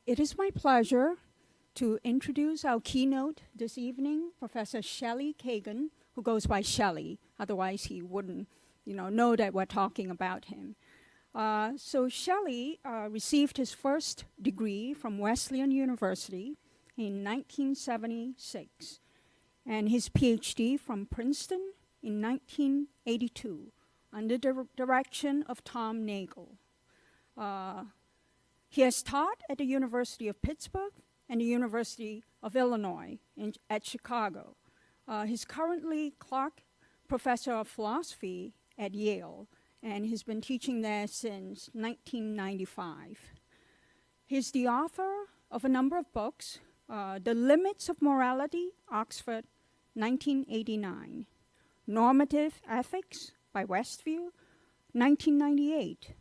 It is my pleasure to introduce our keynote this evening, Professor Shelly Kagan, who goes by Shelly. Otherwise, he wouldn't, know that we're talking about him. So Shelly received his first degree from Wesleyan University in 1976, and his PhD from Princeton in 1982, under the direction of Tom Nagel. He has taught at the University of Pittsburgh and the University of Illinois at Chicago. He's currently Clark Professor of Philosophy at Yale, and he's been teaching there since 1995. He's the author of a number of books, The Limits of Morality, Oxford, 1989, Normative Ethics by Westview, 1998,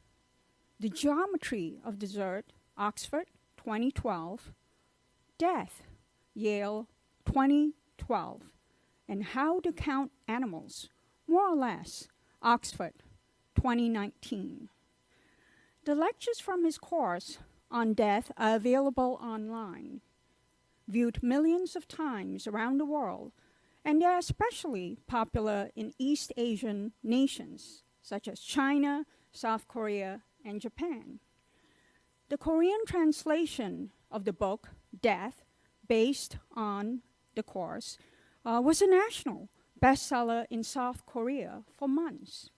The Geometry of Desert, Oxford, 2012, Death, Yale, 2012, and How to Count Animals, More or Less, Oxford, 2019. The lectures from his course on death are available online, viewed millions of times around the world, and they are especially popular in East Asian nations, such as China, South Korea, and Japan. The Korean translation of the book, Death, based on the course, was a national bestseller in South Korea for months.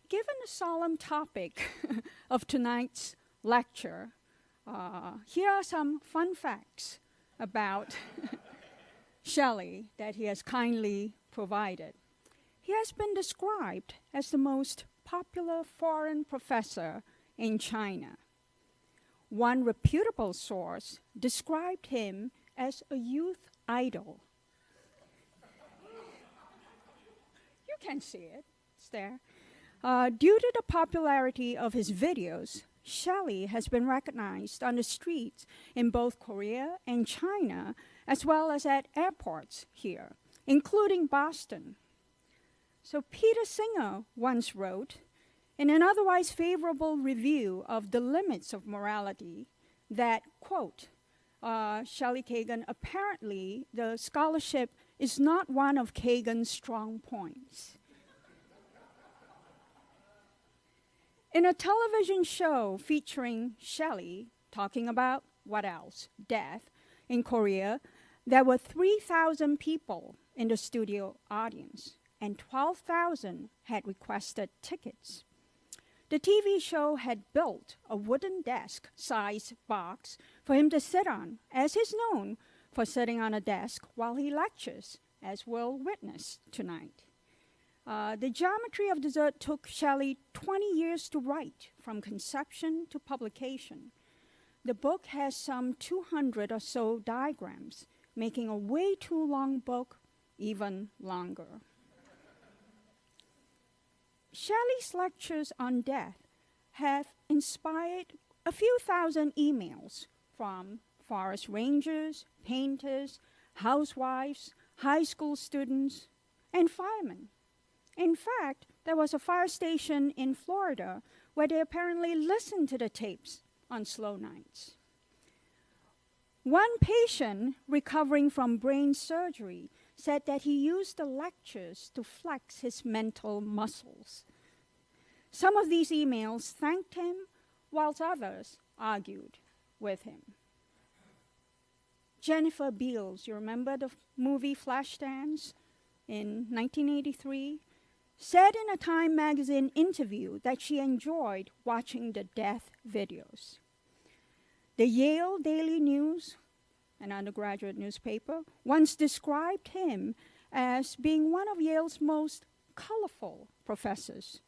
Given the solemn topic of tonight's lecture, here are some fun facts about Shelly that he has kindly provided. He has been described as the most popular foreign professor in China. One reputable source described him as a youth idol. You can see it, it's there. Due to the popularity of his videos, Shelly has been recognized on the streets in both Korea and China, as well as at airports here, including Boston. So Peter Singer once wrote, in an otherwise favorable review of The Limits of Morality, that, quote, Shelly Kagan, apparently the scholarship is not one of Kagan's strong points. In a television show featuring Shelly talking about, what else, death, in Korea, there were 3,000 people in the studio audience, and 12,000 had requested tickets. The TV show had built a wooden desk-sized box for him to sit on, as is known for sitting on a desk while he lectures, as we'll witness tonight. The Geometry of Desert took Shelly 20 years to write, from conception to publication. The book has some 200 or so diagrams, making a way too long book even longer. Shelly's lectures on death have inspired a few thousand emails from forest rangers, painters, housewives, high school students, and firemen. In fact, there was a fire station in Florida where they apparently listened to the tapes on slow nights. One patient recovering from brain surgery said that he used the lectures to flex his mental muscles. Some of these emails thanked him, whilst others argued with him. Jennifer Beals, you remember the movie Flashdance in 1983? Said in a Time magazine interview that she enjoyed watching the death videos. The Yale Daily News, an undergraduate newspaper, once described him as being one of Yale's most colorful professors.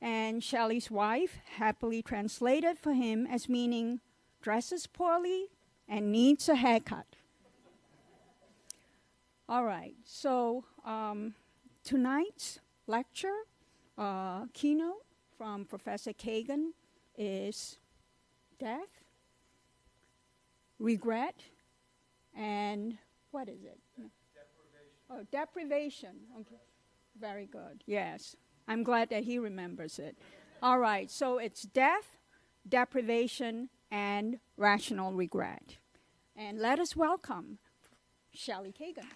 And Shelly's wife happily translated for him as meaning dresses poorly and needs a haircut. All right, so tonight's lecture, keynote from Professor Kagan is death, regret, and what is it? Deprivation. Oh, deprivation. Okay. Very good. Yes. I'm glad that he remembers it. All right. So it's death, deprivation, and rational regret. And let us welcome Shelly Kagan.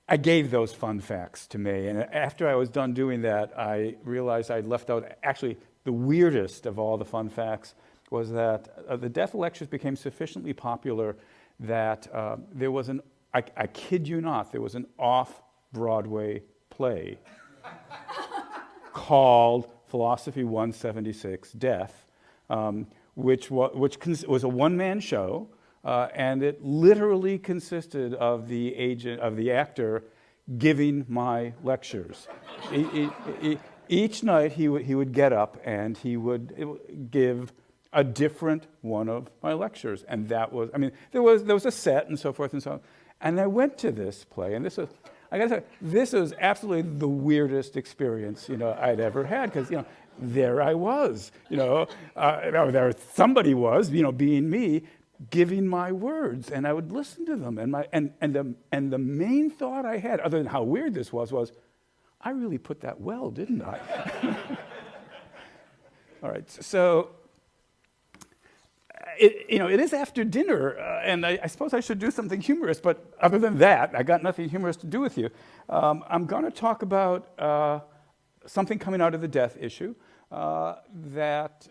I gave those fun facts to May, and after I was done doing that, I realized I'd left out actually the weirdest of all the fun facts was that the death lectures became sufficiently popular that there was I kid you not, there was an off-Broadway play called Philosophy 176, Death, which was a one-man show, and it literally consisted of the actor giving my lectures. Each night he would get up and he would give a different one of my lectures, and that was, I mean, there was a set and so forth and so on. And I went to this play, and I gotta say, this was absolutely the weirdest experience, I'd ever had, because, there I was, there somebody was, being me, giving my words, and I would listen to them, and the main thought I had, other than how weird this was I really put that well, didn't I? All right, so it is after dinner, and I suppose I should do something humorous, but other than that, I got nothing humorous to do with you. I'm going to talk about something coming out of the death issue that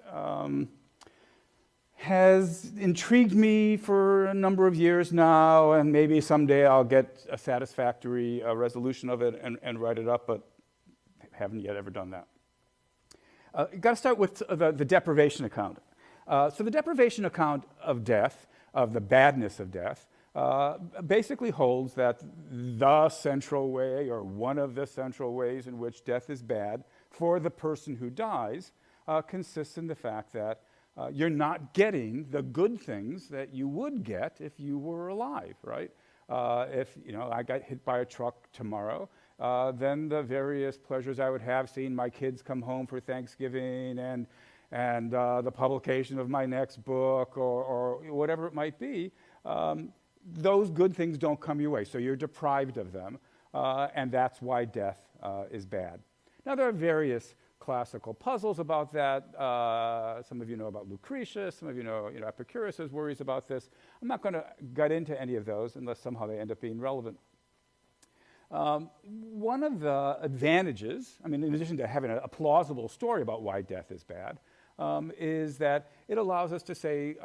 has intrigued me for a number of years now, and maybe someday I'll get a satisfactory resolution of it and write it up, but haven't yet ever done that. Got to start with the deprivation account. So the deprivation account of death, of the badness of death, basically holds that the central way, or one of the central ways in which death is bad for the person who dies, consists in the fact that you're not getting the good things that you would get if you were alive, right? If I got hit by a truck tomorrow, then the various pleasures I would have, seeing my kids come home for Thanksgiving and the publication of my next book or whatever it might be, those good things don't come your way, so you're deprived of them, and that's why death is bad. Now, there are various classical puzzles about that. Some of you know about Lucretius, some of you know Epicurus' worries about this. I'm not going to get into any of those unless somehow they end up being relevant. One of the advantages, in addition to having a plausible story about why death is bad, is that it allows us to say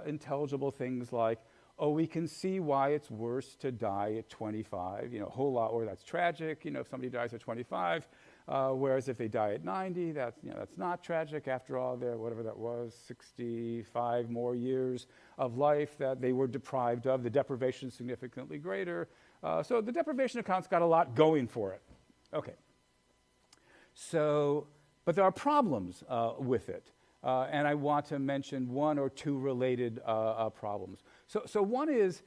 intelligible things like, oh, we can see why it's worse to die at 25, a whole lot, or that's tragic, if somebody dies at 25, whereas if they die at 90, that's not tragic. After all, whatever that was, 65 more years of life that they were deprived of. The deprivation is significantly greater. So the deprivation account's got a lot going for it. Okay. So, but there are problems with it. And I want to mention one or two related problems. So one is,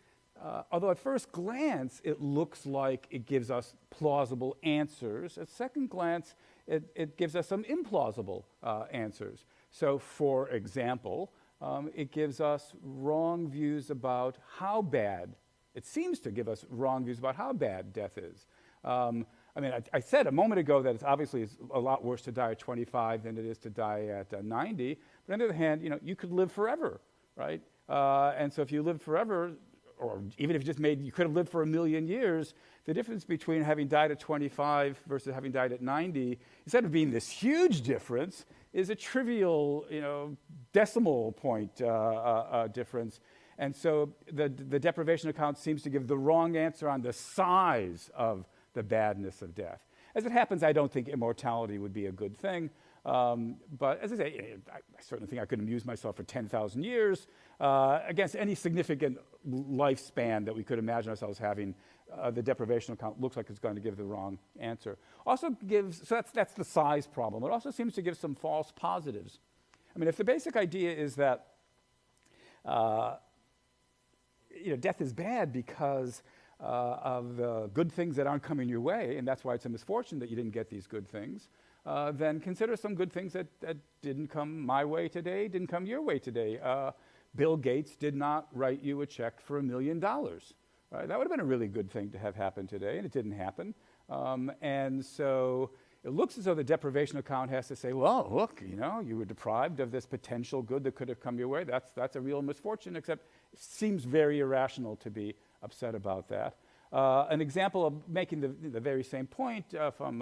although at first glance it looks like it gives us plausible answers, at second glance it gives us some implausible answers. So for example, it gives us wrong views about how bad, it seems to give us wrong views about how bad death is. I said a moment ago that it's obviously a lot worse to die at 25 than it is to die at 90. But on the other hand, you could live forever, right? And so if you live forever, or even if you could have lived for 1 million years, the difference between having died at 25 versus having died at 90, instead of being this huge difference, is a trivial, decimal point difference. And so the deprivation account seems to give the wrong answer on the size of the badness of death. As it happens, I don't think immortality would be a good thing. But as I say, I certainly think I could amuse myself for 10,000 years against any significant lifespan that we could imagine ourselves having. The deprivation account looks like it's going to give the wrong answer. Also gives, so that's the size problem. It also seems to give some false positives. If the basic idea is that death is bad because of the good things that aren't coming your way, and that's why it's a misfortune that you didn't get these good things, then consider some good things that didn't come my way today, didn't come your way today. Bill Gates did not write you a check for $1 million. Right? That would have been a really good thing to have happen today, and it didn't happen. And so it looks as though the deprivation account has to say, well, look, you were deprived of this potential good that could have come your way. That's a real misfortune, except it seems very irrational to be upset about that. An example of making the very same point from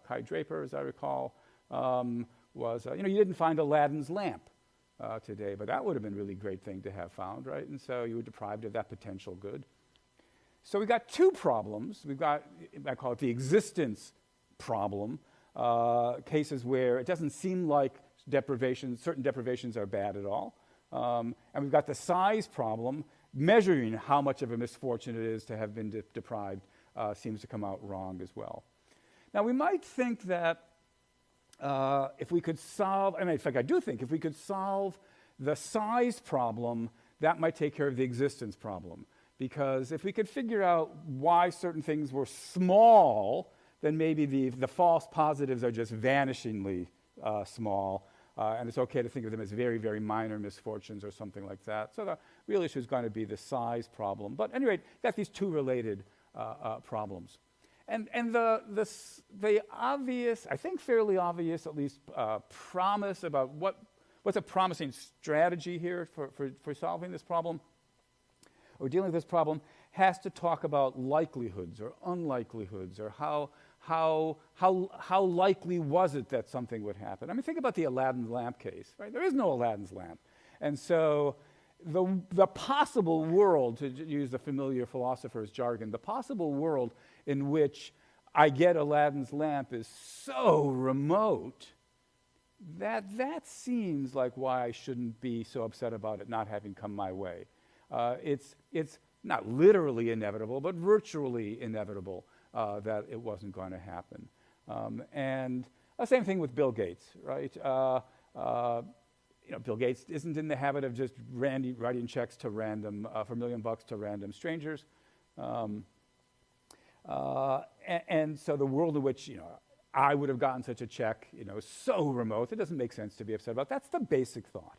Kai Draper, as I recall, was, you didn't find Aladdin's lamp today, but that would have been a really great thing to have found, right? And so you were deprived of that potential good. So we've got two problems. We've got, I call it the existence problem, cases where it doesn't seem like certain deprivations are bad at all. And we've got the size problem, measuring how much of a misfortune it is to have been deprived seems to come out wrong as well. Now, we might think that if we could solve, in fact, I do think if we could solve the size problem, that might take care of the existence problem. Because if we could figure out why certain things were small, then maybe the false positives are just vanishingly small, and it's okay to think of them as very, very minor misfortunes or something like that. So the real issue is going to be the size problem. But anyway, got these two related problems. And the obvious, I think fairly obvious at least, promise about what's a promising strategy here for solving this problem, or dealing with this problem, has to talk about likelihoods or unlikelihoods, or how likely was it that something would happen. I mean, think about the Aladdin lamp case, right? There is no Aladdin's lamp. And so the possible world, to use the familiar philosopher's jargon, the possible world in which I get Aladdin's lamp is so remote that seems like why I shouldn't be so upset about it not having come my way. It's not literally inevitable, but virtually inevitable that it wasn't going to happen. And the same thing with Bill Gates, right? Bill Gates isn't in the habit of just writing checks to random, for $1 million to random strangers. And so the world in which, I would have gotten such a check, is so remote, it doesn't make sense to be upset about. That's the basic thought.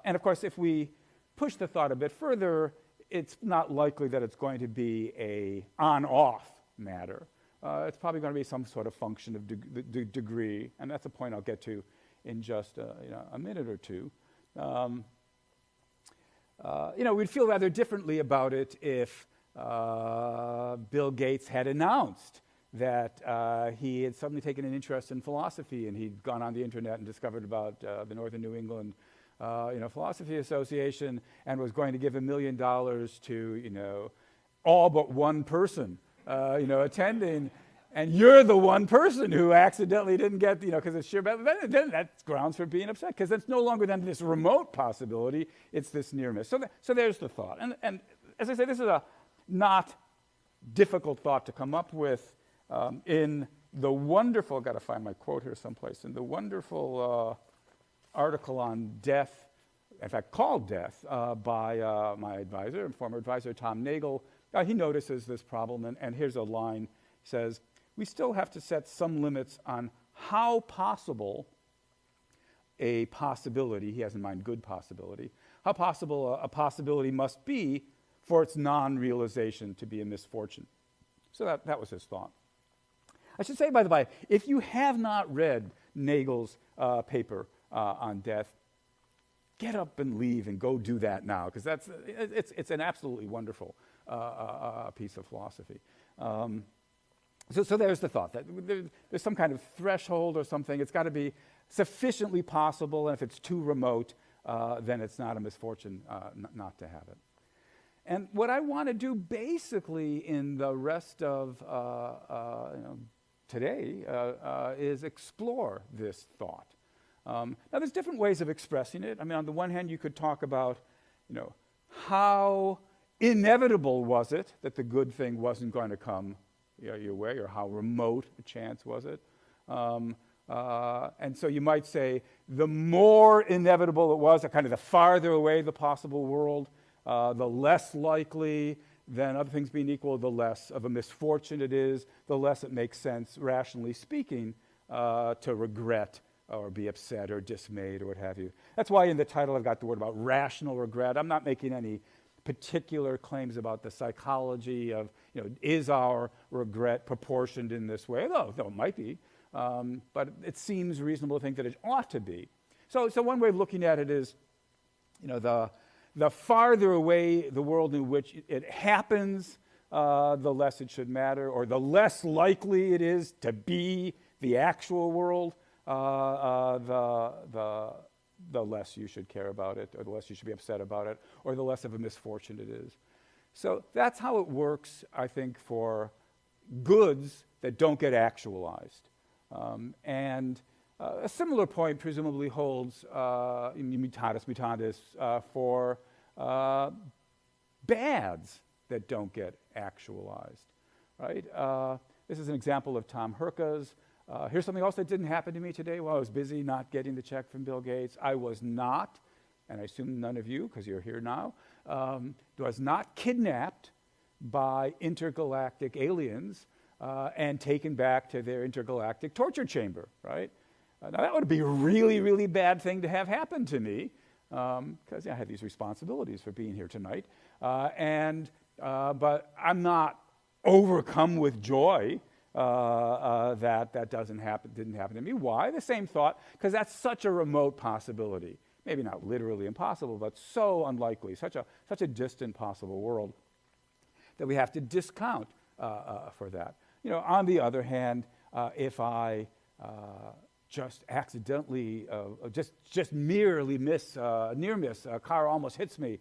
And of course, if we push the thought a bit further, it's not likely that it's going to be a on-off matter. It's probably going to be some sort of function of degree, and that's a point I'll get to in just a minute or two. We'd feel rather differently about it if Bill Gates had announced that he had suddenly taken an interest in philosophy, and he'd gone on the internet and discovered about the Northern New England Philosophy Association, and was going to give $1 million to, all but one person, attending, and you're the one person who accidentally didn't get, because it's sheer bad. Then that's grounds for being upset, because it's no longer then this remote possibility, it's this near miss. So there's the thought. And as I say, this is a not difficult thought to come up with in the wonderful, got to find my quote here someplace, in the wonderful article on death, in fact called Death, by my advisor and former advisor Tom Nagel. He notices this problem, and here's a line. He says, "We still have to set some limits on how possible a possibility," he has in mind good possibility, how possible a possibility must be for its non-realization to be a misfortune. So that was his thought. I should say, by the way, if you have not read Nagel's paper on death, get up and leave and go do that now, because it's an absolutely wonderful piece of philosophy. So there's the thought that there's some kind of threshold or something. It's got to be sufficiently possible, and if it's too remote, then it's not a misfortune not to have it. And what I want to do basically in the rest of today is explore this thought. Now, there's different ways of expressing it. I mean, on the one hand, you could talk about, how inevitable was it that the good thing wasn't going to come your way, or how remote a chance was it? And so you might say the more inevitable it was, kind of the farther away the possible world, the less likely, then other things being equal, the less of a misfortune it is, the less it makes sense, rationally speaking, to regret or be upset or dismayed or what have you. That's why in the title I've got the word about rational regret. I'm not making any particular claims about the psychology of, is our regret proportioned in this way? Though it might be, but it seems reasonable to think that it ought to be. So one way of looking at it is, the farther away the world in which it happens, the less it should matter, or the less likely it is to be the actual world, the less you should care about it, or the less you should be upset about it, or the less of a misfortune it is. So that's how it works, I think, for goods that don't get actualized. And a similar point presumably holds mutatis mutandis for bads that don't get actualized, right? This is an example of Tom Herka's. Here's something else that didn't happen to me today while I was busy not getting the check from Bill Gates. I was not, and I assume none of you, because you're here now, was not kidnapped by intergalactic aliens and taken back to their intergalactic torture chamber, right? Now that would be a really, really bad thing to have happen to me, because I had these responsibilities for being here tonight. But I'm not overcome with joy that didn't happen to me. Why? The same thought, because that's such a remote possibility. Maybe not literally impossible, but so unlikely, such a distant possible world that we have to discount for that. On the other hand, if I just accidentally, just merely near miss, a car almost hits me,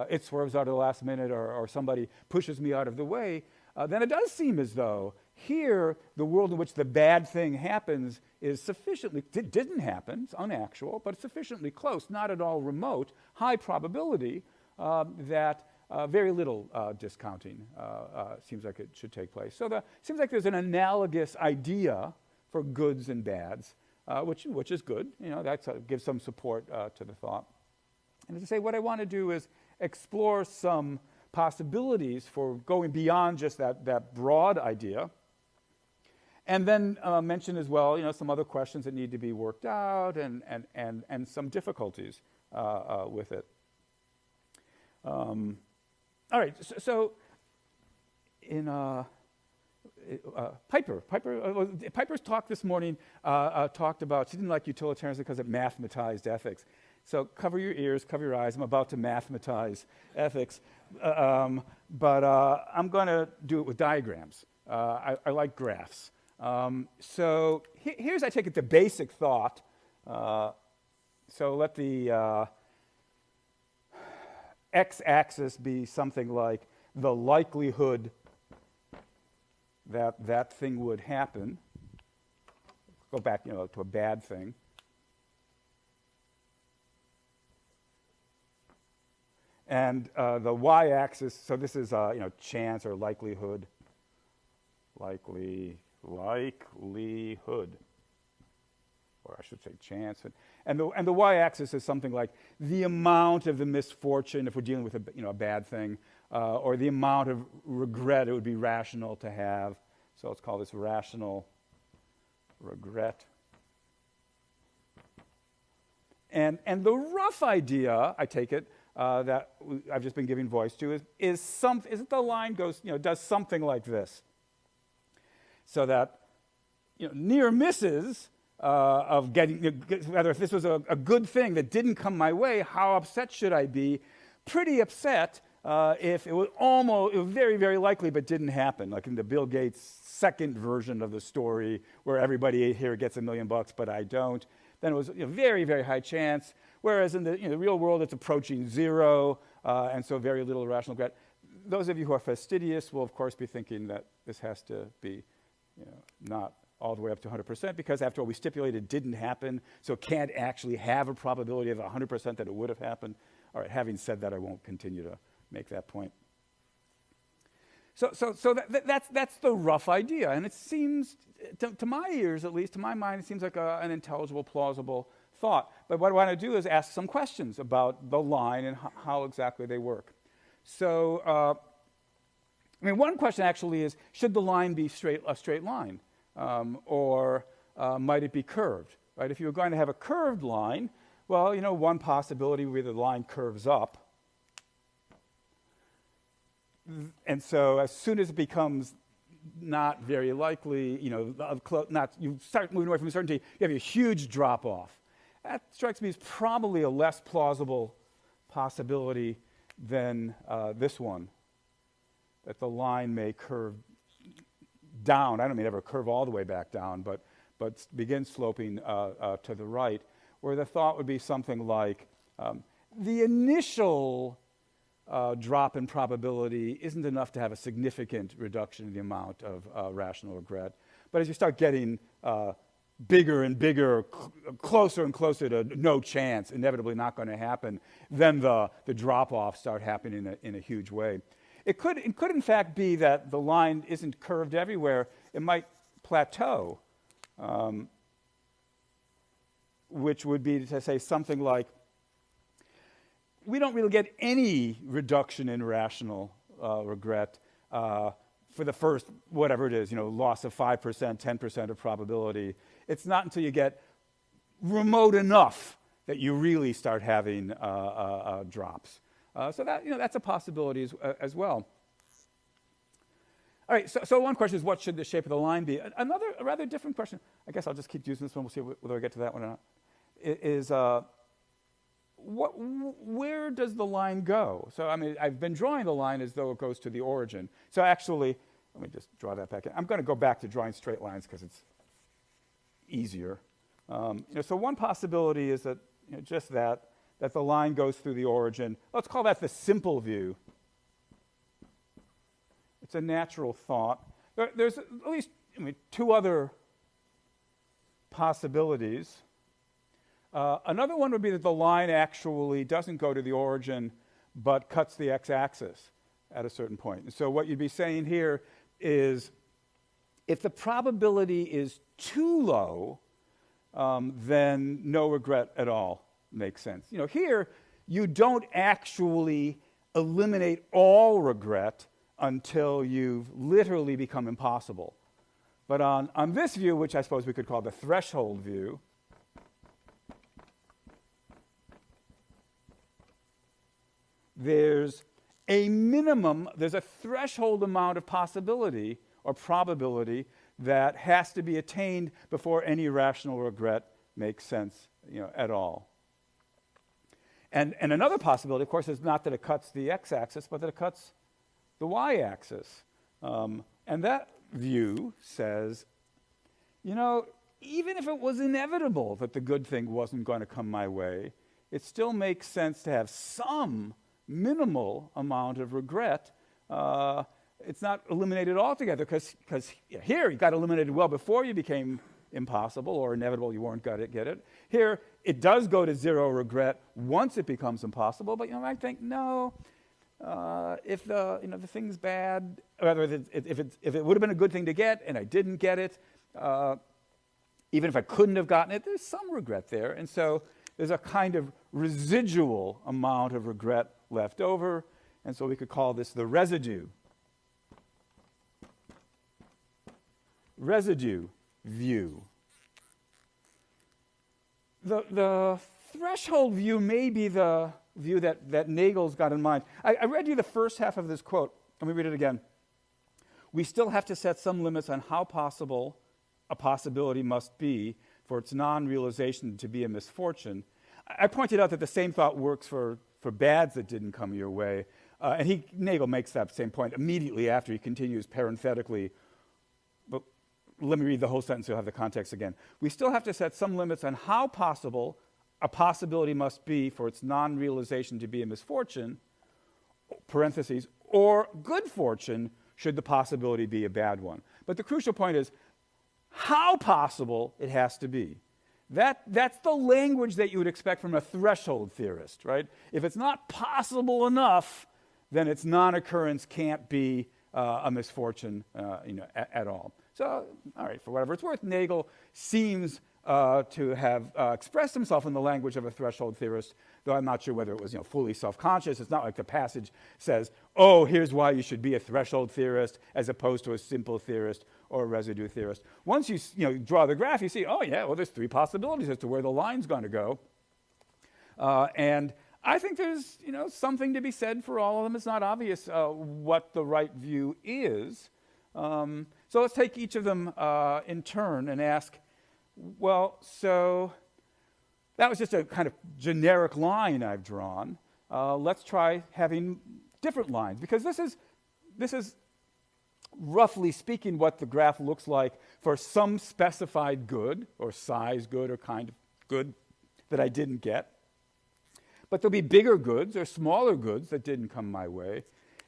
it swerves out at the last minute, or somebody pushes me out of the way, then it does seem as though here, the world in which the bad thing happens is sufficiently, it didn't happen, it's unactual, but it's sufficiently close, not at all remote, high probability that very little discounting seems like it should take place. So it seems like there's an analogous idea for goods and bads, which is good. That gives some support to the thought. And as I say, what I want to do is explore some possibilities for going beyond just that broad idea, and then mention as well, some other questions that need to be worked out and some difficulties with it. All right, so in Piper's talk this morning talked about, she didn't like utilitarianism because it mathematized ethics. So cover your ears, cover your eyes. I'm about to mathematize ethics, but I'm going to do it with diagrams. I like graphs. So here's, I take it, the basic thought. So let the x-axis be something like the likelihood that thing would happen. Go back, to a bad thing. And the y-axis, so this is chance or likelihood, likelihood, or I should say chance. And the y-axis is something like the amount of the misfortune, if we're dealing with a bad thing, or the amount of regret it would be rational to have. So let's call this rational regret. And the rough idea, I take it, that I've just been giving voice to is the line goes, does something like this. So that, near misses of getting, whether if this was a good thing that didn't come my way, how upset should I be? Pretty upset if it was very, very likely but didn't happen, like in the Bill Gates second version of the story where everybody here gets $1 million but I don't. Then it was a very, very high chance, whereas in the real world it's approaching zero, and so very little rational regret. Those of you who are fastidious will, of course, be thinking that this has to be not all the way up to 100%, because after all, we stipulated it didn't happen, so it can't actually have a probability of 100% that it would have happened. All right, having said that, I won't continue to make that point. So that's the rough idea, and it seems, to my ears at least, to my mind, it seems like an intelligible, plausible thought. But what I want to do is ask some questions about the line and how exactly they work. So, one question actually is, should the line be a straight line, or might it be curved? right? If you were going to have a curved line, well, one possibility would be the line curves up. And so as soon as it becomes not very likely, you start moving away from certainty, you have a huge drop off. That strikes me as probably a less plausible possibility than this one, that the line may curve down. I don't mean ever curve all the way back down, but begin sloping to the right, where the thought would be something like the initial drop in probability isn't enough to have a significant reduction in the amount of rational regret. But as you start getting bigger and bigger, closer and closer to no chance, inevitably not going to happen, then the drop-offs start happening in a huge way. It could in fact be that the line isn't curved everywhere. It might plateau, which would be to say something like, we don't really get any reduction in rational regret for the first, whatever it is, loss of 5%, 10% of probability. It's not until you get remote enough that you really start having drops. So that, that's a possibility as well. All right, so one question is, what should the shape of the line be? Another, a rather different question, I guess I'll just keep using this one, we'll see whether I get to that one or not, is where does the line go? So, I've been drawing the line as though it goes to the origin. So actually, let me just draw that back in. I'm going to go back to drawing straight lines because it's easier. So one possibility is that, just that the line goes through the origin. Let's call that the simple view. It's a natural thought. There's at least two other possibilities. Another one would be that the line actually doesn't go to the origin, but cuts the x-axis at a certain point. And so what you'd be saying here is, if the probability is too low, then no regret at all makes sense. Here, you don't actually eliminate all regret until you've literally become impossible. But on this view, which I suppose we could call the threshold view, there's a threshold amount of possibility or probability that has to be attained before any rational regret makes sense, at all. And another possibility, of course, is not that it cuts the x-axis, but that it cuts the y-axis. And that view says, even if it was inevitable that the good thing wasn't going to come my way, it still makes sense to have some minimal amount of regret. It's not eliminated altogether, because here it got eliminated well before you became impossible or inevitable, you weren't going to get it. Here, it does go to zero regret once it becomes impossible, but I think, no, if the thing's bad, rather if it would have been a good thing to get and I didn't get it, even if I couldn't have gotten it, there's some regret there. And so there's a kind of residual amount of regret left over, and so we could call this the residue view. The threshold view may be the view that Nagel's got in mind. I read you the first half of this quote. Let me read it again. We still have to set some limits on how possible a possibility must be for its non-realization to be a misfortune. I pointed out that the same thought works for bads that didn't come your way. And Nagel makes that same point immediately after. He continues parenthetically. But let me read the whole sentence so you'll have the context again. We still have to set some limits on how possible a possibility must be for its non-realization to be a misfortune, parentheses, or good fortune should the possibility be a bad one. But the crucial point is how possible it has to be. That's the language that you would expect from a threshold theorist, right? If it's not possible enough, then its non-occurrence can't be a misfortune at all. So, all right, for whatever it's worth, Nagel seems to have expressed himself in the language of a threshold theorist, though I'm not sure whether it was fully self-conscious. It's not like the passage says, oh, here's why you should be a threshold theorist as opposed to a simple theorist or a residue theorist. Once you draw the graph, you see, oh yeah, well, there's three possibilities as to where the line's going to go. And I think there's something to be said for all of them. It's not obvious what the right view is. So let's take each of them in turn and ask, well, so that was just a kind of generic line I've drawn. Let's try having different lines, because this is roughly speaking what the graph looks like for some specified good or size good or kind of good that I didn't get. But there'll be bigger goods or smaller goods that didn't come my way.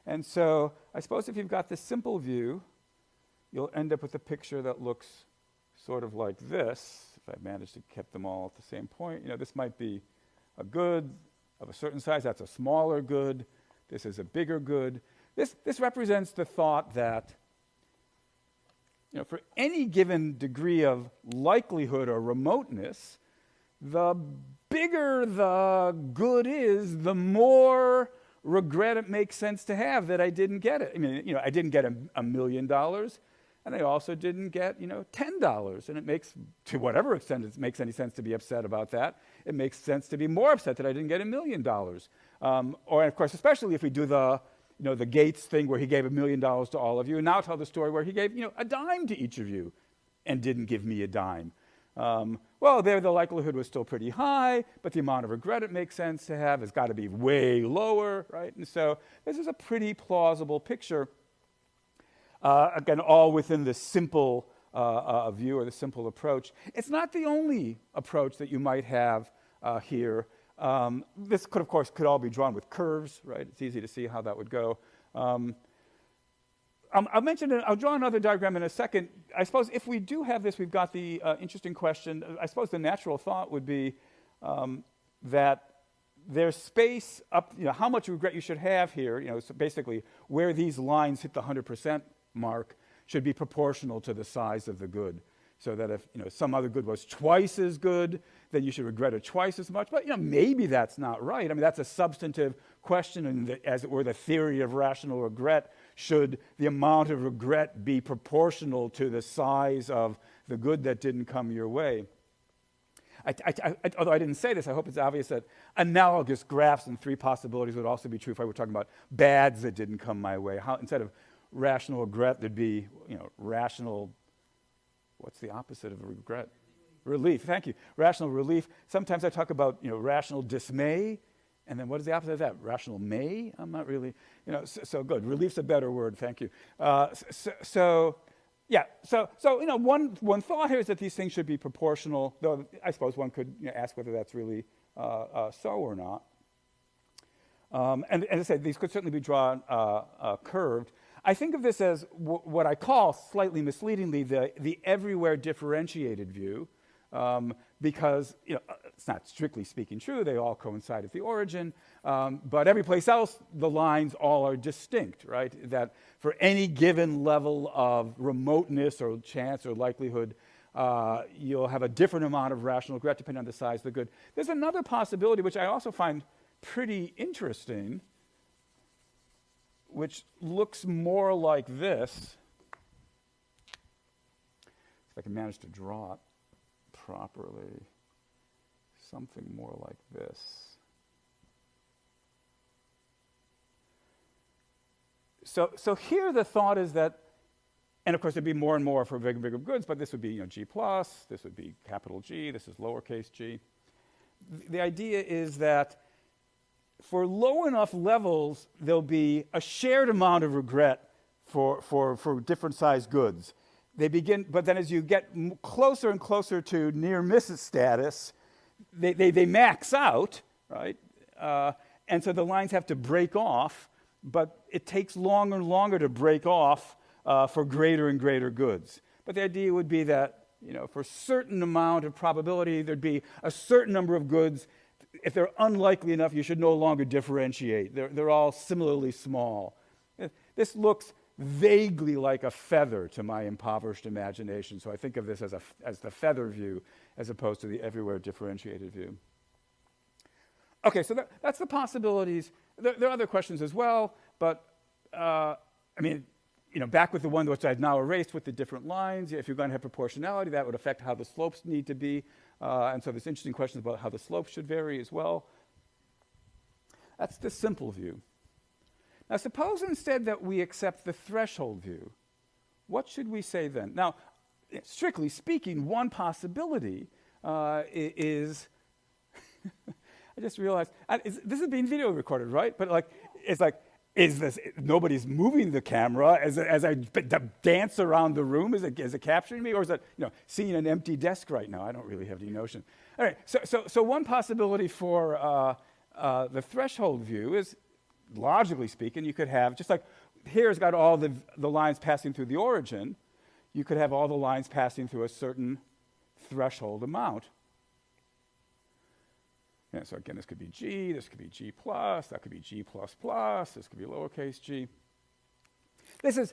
And so I suppose if you've got this simple view, you'll end up with a picture that looks sort of like this. If I manage to keep them all at the same point, this might be a good of a certain size. That's a smaller good. This is a bigger good. This represents the thought that for any given degree of likelihood or remoteness, the bigger the good is, the more regret it makes sense to have that I didn't get it. I mean, I didn't get $1 million, and I also didn't get, $10. And it makes, to whatever extent it makes any sense to be upset about that, it makes sense to be more upset that I didn't get $1 million. Or, of course, especially if we do the Gates thing where he gave $1 million to all of you, and now tell the story where he gave, a dime to each of you and didn't give me a dime. Well, there the likelihood was still pretty high, but the amount of regret it makes sense to have has got to be way lower, right? And so this is a pretty plausible picture. Again, all within the simple view or the simple approach. It's not the only approach that you might have here. This could, of course, all be drawn with curves, right? It's easy to see how that would go. I'll draw another diagram in a second. I suppose if we do have this, we've got the interesting question. I suppose the natural thought would be that there's space up, how much regret you should have here, so basically where these lines hit the 100% mark should be proportional to the size of the good. So that if some other good was twice as good, then you should regret it twice as much. But maybe that's not right. I mean, that's a substantive question, and as it were, the theory of rational regret. Should the amount of regret be proportional to the size of the good that didn't come your way? Although I didn't say this, I hope it's obvious that analogous graphs and three possibilities would also be true if I were talking about bads that didn't come my way. How, instead of rational regret, there'd be rational. What's the opposite of regret? Relief. Thank you. Rational relief. Sometimes I talk about rational dismay. And then what is the opposite of that? Rational may? I'm not really, so good. Relief's a better word, thank you. So one thought here is that these things should be proportional, though I suppose one could ask whether that's really so or not. And as I said, these could certainly be drawn curved. I think of this as what I call, slightly misleadingly, the everywhere differentiated view. Because it's not strictly speaking true, they all coincide at the origin, but every place else the lines all are distinct, right? That for any given level of remoteness or chance or likelihood, you'll have a different amount of rational regret depending on the size of the good. There's another possibility which I also find pretty interesting, which looks more like this. If I can manage to draw it properly, something more like this. So here the thought is that, and of course there'd be more and more for bigger and bigger goods, but this would be G plus, this would be capital G, this is lowercase g. The idea is that for low enough levels, there'll be a shared amount of regret for different sized goods. They begin, but then as you get closer and closer to near miss status, they max out, right? And so the lines have to break off, but it takes longer and longer to break off for greater and greater goods. But the idea would be that, for a certain amount of probability, there'd be a certain number of goods. If they're unlikely enough, you should no longer differentiate. They're all similarly small. This looks vaguely like a feather to my impoverished imagination. So I think of this as the feather view. as opposed to the everywhere differentiated view. Okay, so that's the possibilities. There are other questions as well, but I mean, back with the one which I've now erased with the different lines, if you're going to have proportionality, that would affect how the slopes need to be. And so there's interesting questions about how the slopes should vary as well. That's the simple view. Now, suppose instead that we accept the threshold view. What should we say then? Now, strictly speaking, one possibility is I just realized, this is being video recorded, right? But is this, nobody's moving the camera as I dance around the room? Is it capturing me? Or is it, seeing an empty desk right now? I don't really have any notion. All right, so one possibility for the threshold view is, logically speaking, you could have, just like here's got all the lines passing through the origin, you could have all the lines passing through a certain threshold amount. Yeah, so again, this could be G, this could be G plus, that could be G plus plus, this could be lowercase g. This is,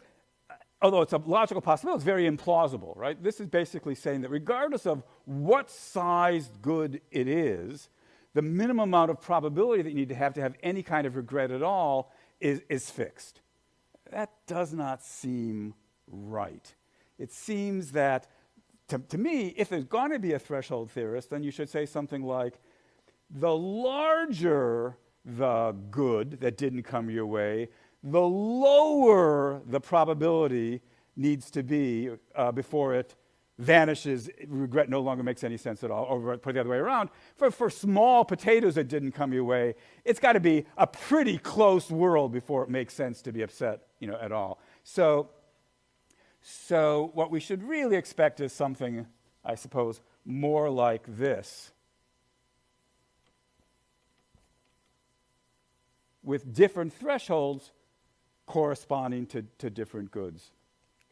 although it's a logical possibility, it's very implausible, right? This is basically saying that regardless of what size good it is, the minimum amount of probability that you need to have any kind of regret at all is fixed. That does not seem right. It seems that, to me, if there's going to be a threshold theorist, then you should say something like, the larger the good that didn't come your way, the lower the probability needs to be before it vanishes, regret no longer makes any sense at all, or put it the other way around. For small potatoes that didn't come your way, it's got to be a pretty close world before it makes sense to be upset, at all. So what we should really expect is something, I suppose, more like this, with different thresholds corresponding to different goods.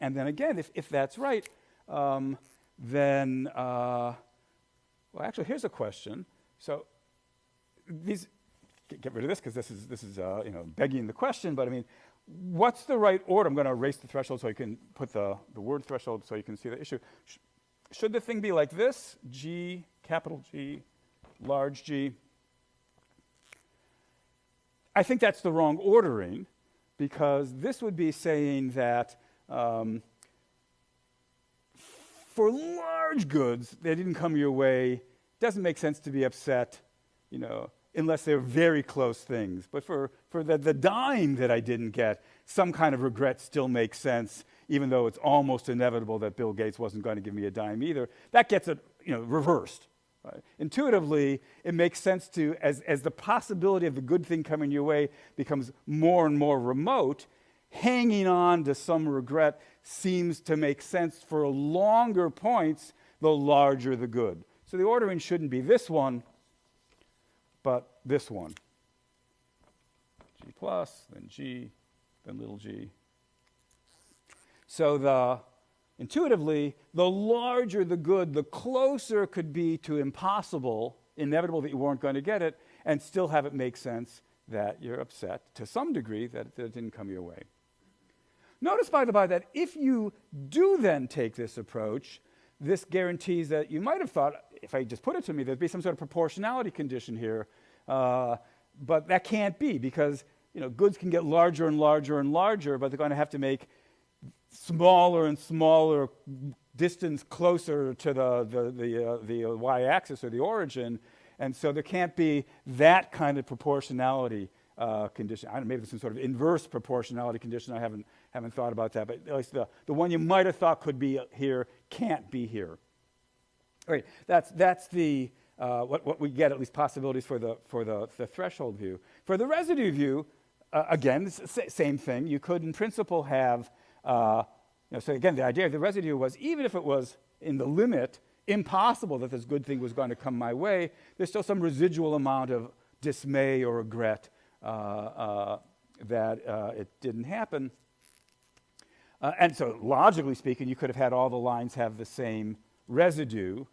And then again, if that's right, then, well, actually, here's a question. So these, get rid of this because this is begging the question, but I mean, what's the right order? I'm going to erase the threshold so you can put the word threshold so you can see the issue. Should the thing be like this? G, capital G, large G. I think that's the wrong ordering, because this would be saying that for large goods, they didn't come your way, it doesn't make sense to be upset, unless they're very close things. But for the dime that I didn't get, some kind of regret still makes sense, even though it's almost inevitable that Bill Gates wasn't going to give me a dime either. That gets it, reversed. Right. Intuitively, it makes sense to, as the possibility of the good thing coming your way becomes more and more remote, hanging on to some regret seems to make sense for longer points, the larger the good. So the ordering shouldn't be this one, but this one. G plus, then G, then little g. So intuitively, the larger the good, the closer it could be to impossible, inevitable that you weren't going to get it, and still have it make sense that you're upset to some degree that it didn't come your way. Notice, by the by, that if you do then take this approach, this guarantees that you might have thought, if I just put it to me, there'd be some sort of proportionality condition here, but that can't be, because goods can get larger and larger and larger, but they're going to have to make smaller and smaller distance closer to the y-axis or the origin, and so there can't be that kind of proportionality condition. I don't know, maybe there's some sort of inverse proportionality condition. I haven't thought about that, but at least the one you might have thought could be here can't be here. All right, that's the what we get, at least possibilities for the threshold view. For the residue view, again, it's the same thing. You could, in principle, have so again, the idea of the residue was, even if it was in the limit impossible that this good thing was going to come my way, there's still some residual amount of dismay or regret that it didn't happen. And so, logically speaking, you could have had all the lines have the same residue,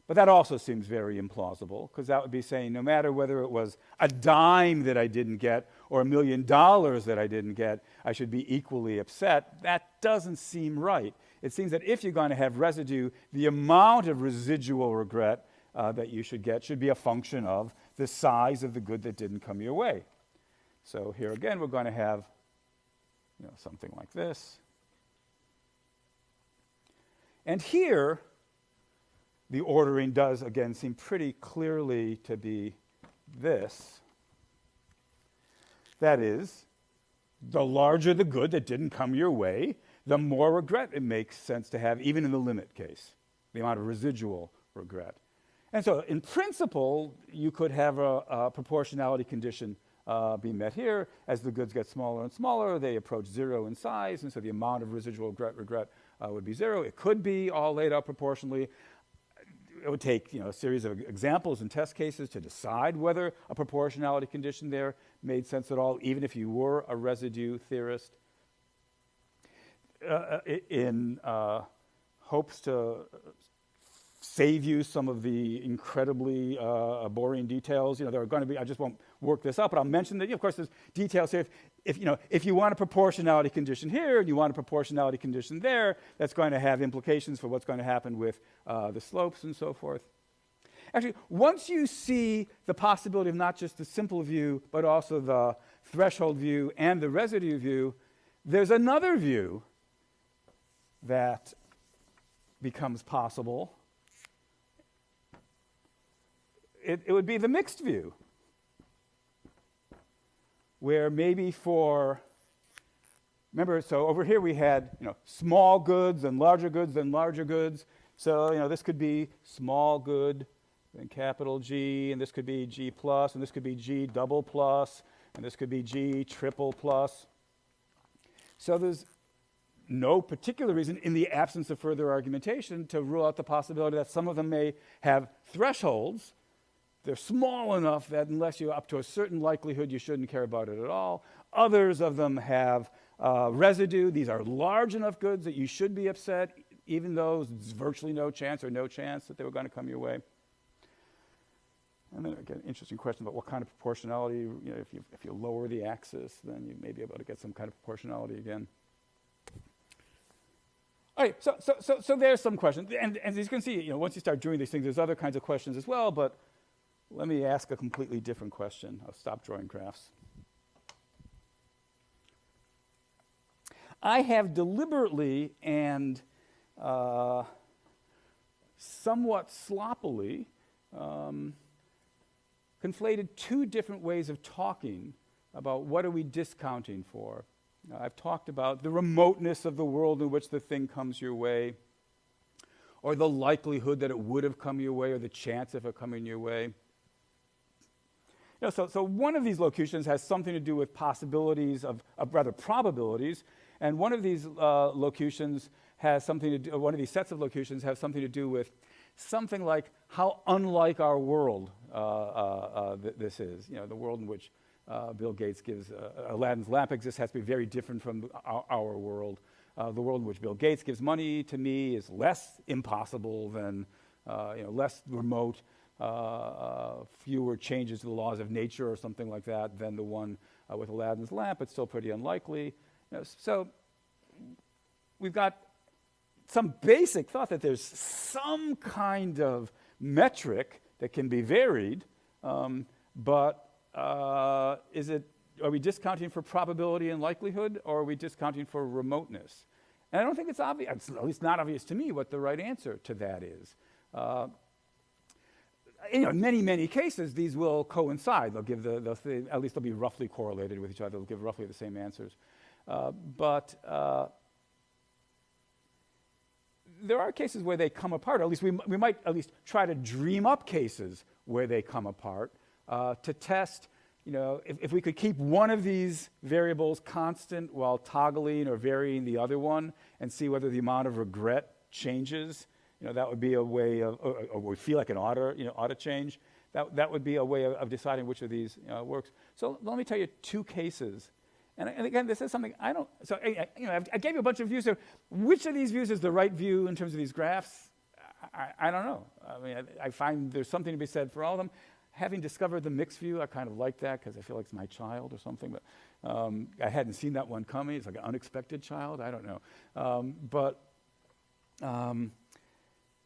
but that also seems very implausible, because that would be saying no matter whether it was a dime that I didn't get or $1 million that I didn't get, I should be equally upset. That doesn't seem right. it seems that if you're going to have residue, the amount of residual regret that you should get should be a function of the size of the good that didn't come your way. So here again, we're going to have something like this. And here, the ordering does, again, seem pretty clearly to be this. That is, the larger the good that didn't come your way, the more regret it makes sense to have, even in the limit case, the amount of residual regret. And so, in principle, you could have a proportionality condition be met here. As the goods get smaller and smaller, they approach 0 in size, and so the amount of residual regret would be 0. It could be all laid out proportionally. It would take a series of examples and test cases to decide whether a proportionality condition there made sense at all, even if you were a residue theorist. In hopes to save you some of the incredibly boring details, there are going to be, I just won't work this up, but I'll mention that, of course, there's details here. If you want a proportionality condition here and you want a proportionality condition there, that's going to have implications for what's going to happen with the slopes and so forth. Actually, once you see the possibility of not just the simple view, but also the threshold view and the residue view, there's another view that becomes possible. It would be the mixed view, where maybe remember, so over here we had small goods and larger goods and larger goods. So this could be small good, then capital G, and this could be G plus, and this could be G double plus, and this could be G triple plus. So there's no particular reason, in the absence of further argumentation, to rule out the possibility that some of them may have thresholds. They're small enough that unless you're up to a certain likelihood, you shouldn't care about it at all. Others of them have residue. These are large enough goods that you should be upset, even though there's virtually no chance that they were going to come your way. And then again, interesting question about what kind of proportionality. If you lower the axis, then you may be able to get some kind of proportionality again. All right, so there's some questions, and as you can see, once you start doing these things, there's other kinds of questions as well. But let me ask a completely different question. I'll stop drawing graphs. I have deliberately and somewhat sloppily conflated two different ways of talking about what are we discounting for. I've talked about the remoteness of the world in which the thing comes your way, or the likelihood that it would have come your way, or the chance of it coming your way. So one of these locutions has something to do with possibilities of rather probabilities, and one of these locutions has something to do, one of these sets of locutions has something to do with something like how unlike our world this is. The world in which Bill Gates gives Aladdin's lamp exists has to be very different from our world. The world in which Bill Gates gives money to me is less impossible than, less remote, fewer changes to the laws of nature or something like that than the one with Aladdin's lamp. It's still pretty unlikely. So we've got some basic thought that there's some kind of metric that can be varied, but are we discounting for probability and likelihood, or are we discounting for remoteness? And I don't think it's obvious, it's at least not obvious to me, what the right answer to that is. In many cases, these will coincide. They'll give at least they'll be roughly correlated with each other. They'll give roughly the same answers. But there are cases where they come apart. At least we might at least try to dream up cases where they come apart to test, if we could keep one of these variables constant while toggling or varying the other one, and see whether the amount of regret changes. That would be a way of, or we feel like an ought to change. That would be a way of deciding which of these works. So let me tell you two cases. And again, this is something I don't. So I gave you a bunch of views. So which of these views is the right view in terms of these graphs? I don't know. I mean, I find there's something to be said for all of them. Having discovered the mixed view, I kind of like that because I feel like it's my child or something. But I hadn't seen that one coming. It's like an unexpected child. I don't know. But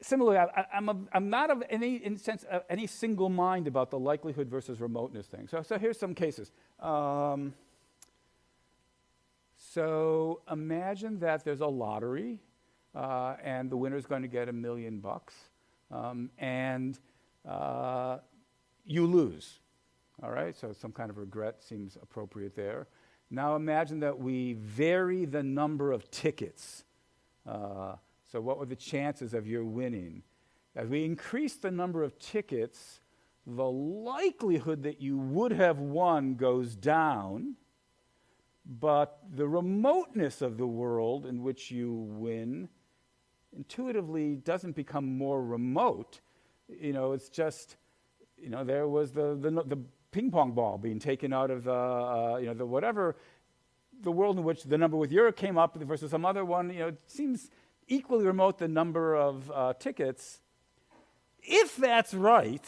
Similarly, I'm not of any single mind about the likelihood versus remoteness thing. So here's some cases. So imagine that there's a lottery, and the winner's going to get $1 million, and you lose. All right, so some kind of regret seems appropriate there. Now imagine that we vary the number of tickets. So what were the chances of your winning? As we increase the number of tickets, the likelihood that you would have won goes down, but the remoteness of the world in which you win intuitively doesn't become more remote. It's just, there was the ping pong ball being taken out of the whatever, the world in which the number with Europe came up versus some other one, it seems equally remote, the number of tickets. If that's right,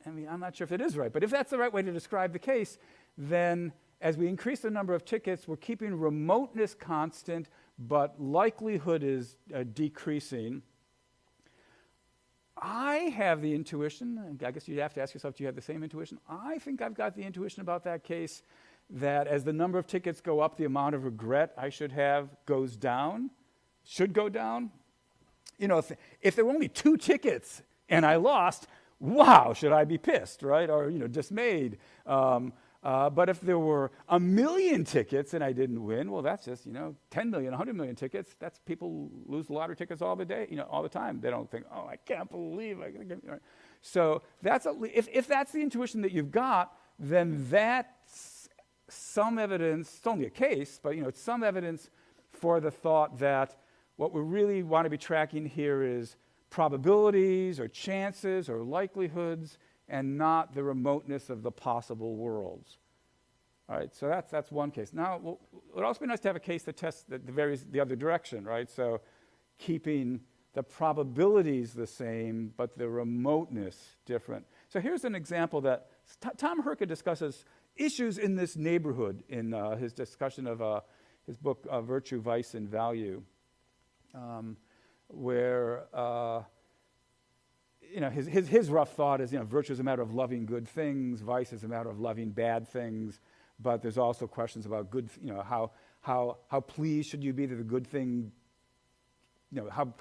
I'm not sure if it is right, but if that's the right way to describe the case, then as we increase the number of tickets, we're keeping remoteness constant, but likelihood is decreasing. I have the intuition, and I guess you'd have to ask yourself, do you have the same intuition? I think I've got the intuition about that case that as the number of tickets go up, the amount of regret I should have goes down, should go down. If there were only 2 tickets and I lost, wow, should I be pissed, right? Or, dismayed. But if there were 1 million tickets and I didn't win, well, that's just, 10 million, 100 million tickets. That's people lose lottery tickets all the day, all the time. They don't think, oh, I can't believe I can get. Right. So if that's the intuition that you've got, then that's some evidence. It's only a case, but it's some evidence for the thought that what we really want to be tracking here is probabilities or chances or likelihoods, and not the remoteness of the possible worlds. All right, so that's one case. Now, it would also be nice to have a case that tests the other direction, right? So keeping the probabilities the same, but the remoteness different. So here's an example that Tom Herka discusses issues in this neighborhood in his discussion of his book, Virtue, Vice, and Value, where his rough thought is, virtue is a matter of loving good things, vice is a matter of loving bad things, but there's also questions about good, how pleased should you be that the good thing, how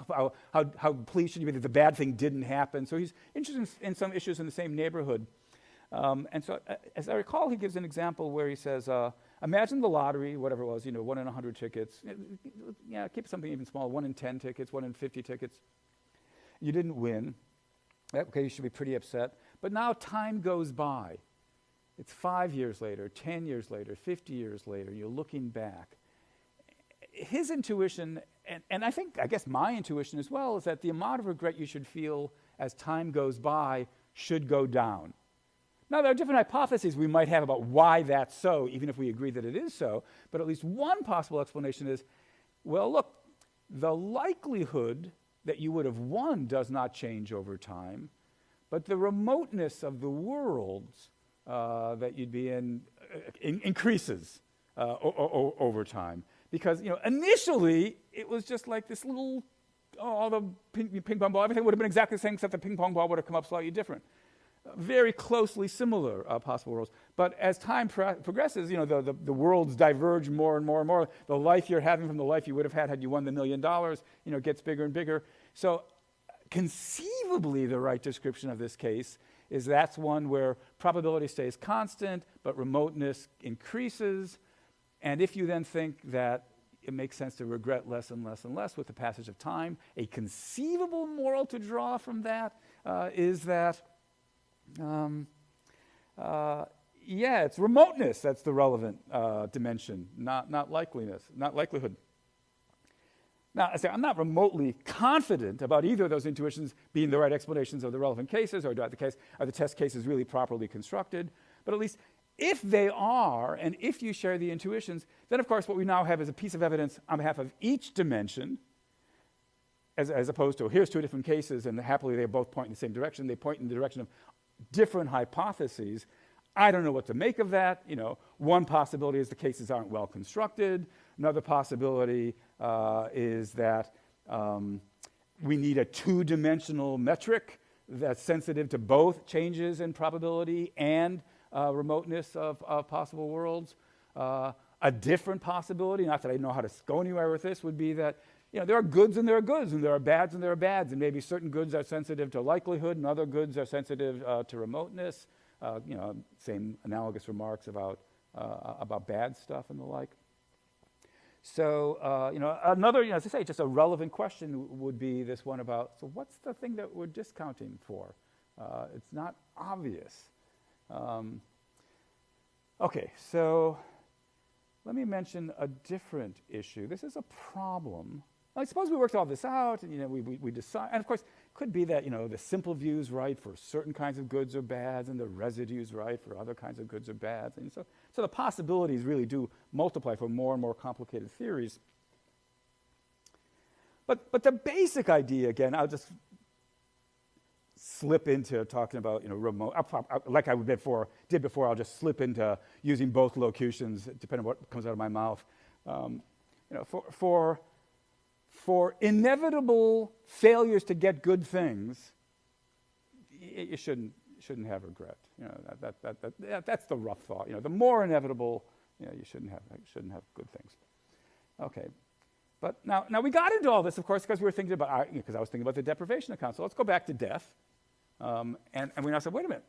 pleased should you be that the bad thing didn't happen. So he's interested in some issues in the same neighborhood. And so, as I recall, he gives an example where he says, imagine the lottery, whatever it was, 1 in 100 tickets. Keep something even smaller, 1 in 10 tickets, 1 in 50 tickets. You didn't win. Okay, you should be pretty upset. But now time goes by. It's 5 years later, 10 years later, 50 years later. You're looking back. His intuition, and I guess my intuition as well, is that the amount of regret you should feel as time goes by should go down. Now, there are different hypotheses we might have about why that's so, even if we agree that it is so. But at least one possible explanation is, well, look, the likelihood that you would have won does not change over time, but the remoteness of the worlds that you'd be in increases over time. Because initially it was just like this little, all the ping pong ball, everything would have been exactly the same except the ping pong ball would have come up slightly different. Very closely similar possible worlds. But as time progresses, the worlds diverge more and more and more. The life you're having from the life you would have had you won the $1 million, gets bigger and bigger. So conceivably, the right description of this case is that's one where probability stays constant, but remoteness increases. And if you then think that it makes sense to regret less and less and less with the passage of time, a conceivable moral to draw from that is that it's remoteness that's the relevant dimension, not likelihood. Now, I say I'm not remotely confident about either of those intuitions being the right explanations of the relevant cases, or are the test cases really properly constructed? But at least if they are, and if you share the intuitions, then of course what we now have is a piece of evidence on behalf of each dimension, as opposed to here's 2 different cases, and happily they both point in the same direction. They point in the direction of different hypotheses. I don't know what to make of that. One possibility is the cases aren't well constructed. Another possibility is that we need a two-dimensional metric that's sensitive to both changes in probability and remoteness of possible worlds. A different possibility, not that I know how to go anywhere with this, would be that there are goods and there are goods, and there are bads and there are bads, and maybe certain goods are sensitive to likelihood and other goods are sensitive to remoteness. Same analogous remarks about bad stuff and the like. So, another, as I say, just a relevant question would be this one about, so what's the thing that we're discounting for? It's not obvious. Okay, so let me mention a different issue. This is a problem. I suppose we worked all this out, and we decide, and of course, it could be that the simple view is right for certain kinds of goods or bads, and the residue is right for other kinds of goods or bads, and so the possibilities really do multiply for more and more complicated theories. But the basic idea, again, I'll just slip into talking about remote, like I did before. I'll just slip into using both locutions depending on what comes out of my mouth. For inevitable failures to get good things, you shouldn't have regret. That's the rough thought. The more inevitable, you shouldn't have good things. Okay. But now we got into all this, of course, because we were thinking about, because I was thinking about the deprivation account. So let's go back to death. And we now said, wait a minute,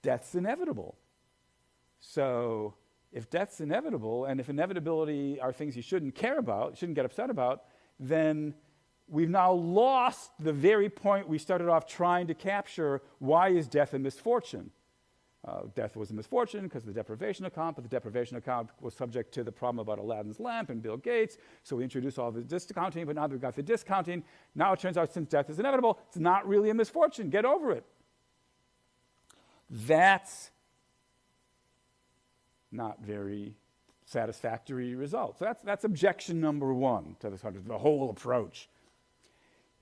death's inevitable. So if death's inevitable, and if inevitability are things you shouldn't care about, shouldn't get upset about, then we've now lost the very point we started off trying to capture. Why is death a misfortune? Death was a misfortune because of the deprivation account, but the deprivation account was subject to the problem about Aladdin's lamp and Bill Gates, so we introduced all the discounting, but now that we've got the discounting, now it turns out since death is inevitable, it's not really a misfortune. Get over it. That's not very satisfactory result. So that's objection number one to this, the whole approach.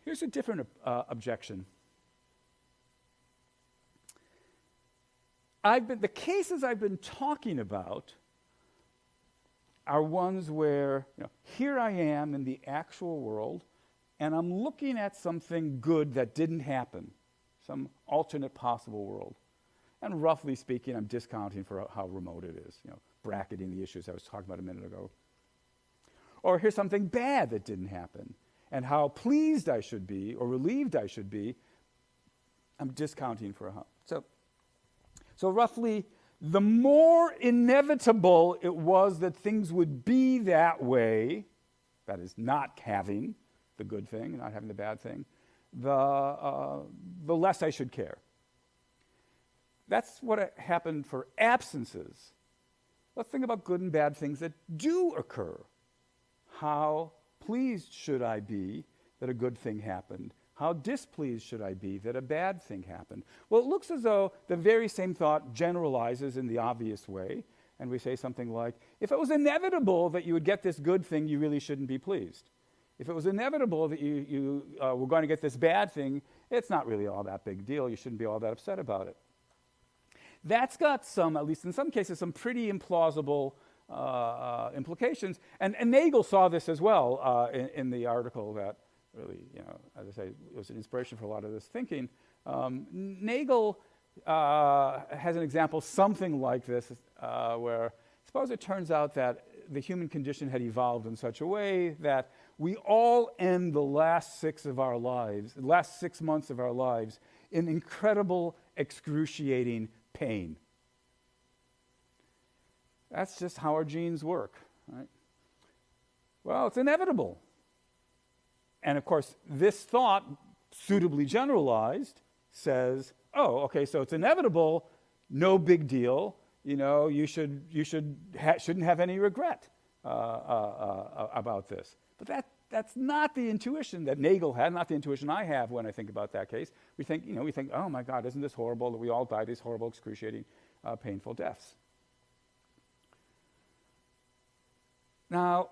Here's a different objection. The cases I've been talking about are ones where, here I am in the actual world, and I'm looking at something good that didn't happen, some alternate possible world. And roughly speaking, I'm discounting for how remote it is, bracketing the issues I was talking about a minute ago. Or here's something bad that didn't happen, and how pleased I should be or relieved I should be, I'm discounting for how. So roughly, the more inevitable it was that things would be that way, that is, not having the good thing, not having the bad thing, the less I should care. That's what happened for absences. Let's think about good and bad things that do occur. How pleased should I be that a good thing happened? How displeased should I be that a bad thing happened? Well, it looks as though the very same thought generalizes in the obvious way, and we say something like, if it was inevitable that you would get this good thing, you really shouldn't be pleased. If it was inevitable that you were going to get this bad thing, it's not really all that big deal. You shouldn't be all that upset about it. That's got some, at least in some cases, some pretty implausible implications. And Nagel saw this as well in the article that really, as I say, it was an inspiration for a lot of this thinking. Nagel has an example, something like this, where suppose it turns out that the human condition had evolved in such a way that we all end the last 6 months of our lives in incredible, excruciating pain. That's just how our genes work, right? Well, it's inevitable. And of course, this thought, suitably generalized, says, oh, okay, so it's inevitable, no big deal, you shouldn't have any regret about this. But that's not the intuition that Nagel had, not the intuition I have when I think about that case. We think, oh my God, isn't this horrible that we all die these horrible, excruciating, painful deaths? Now,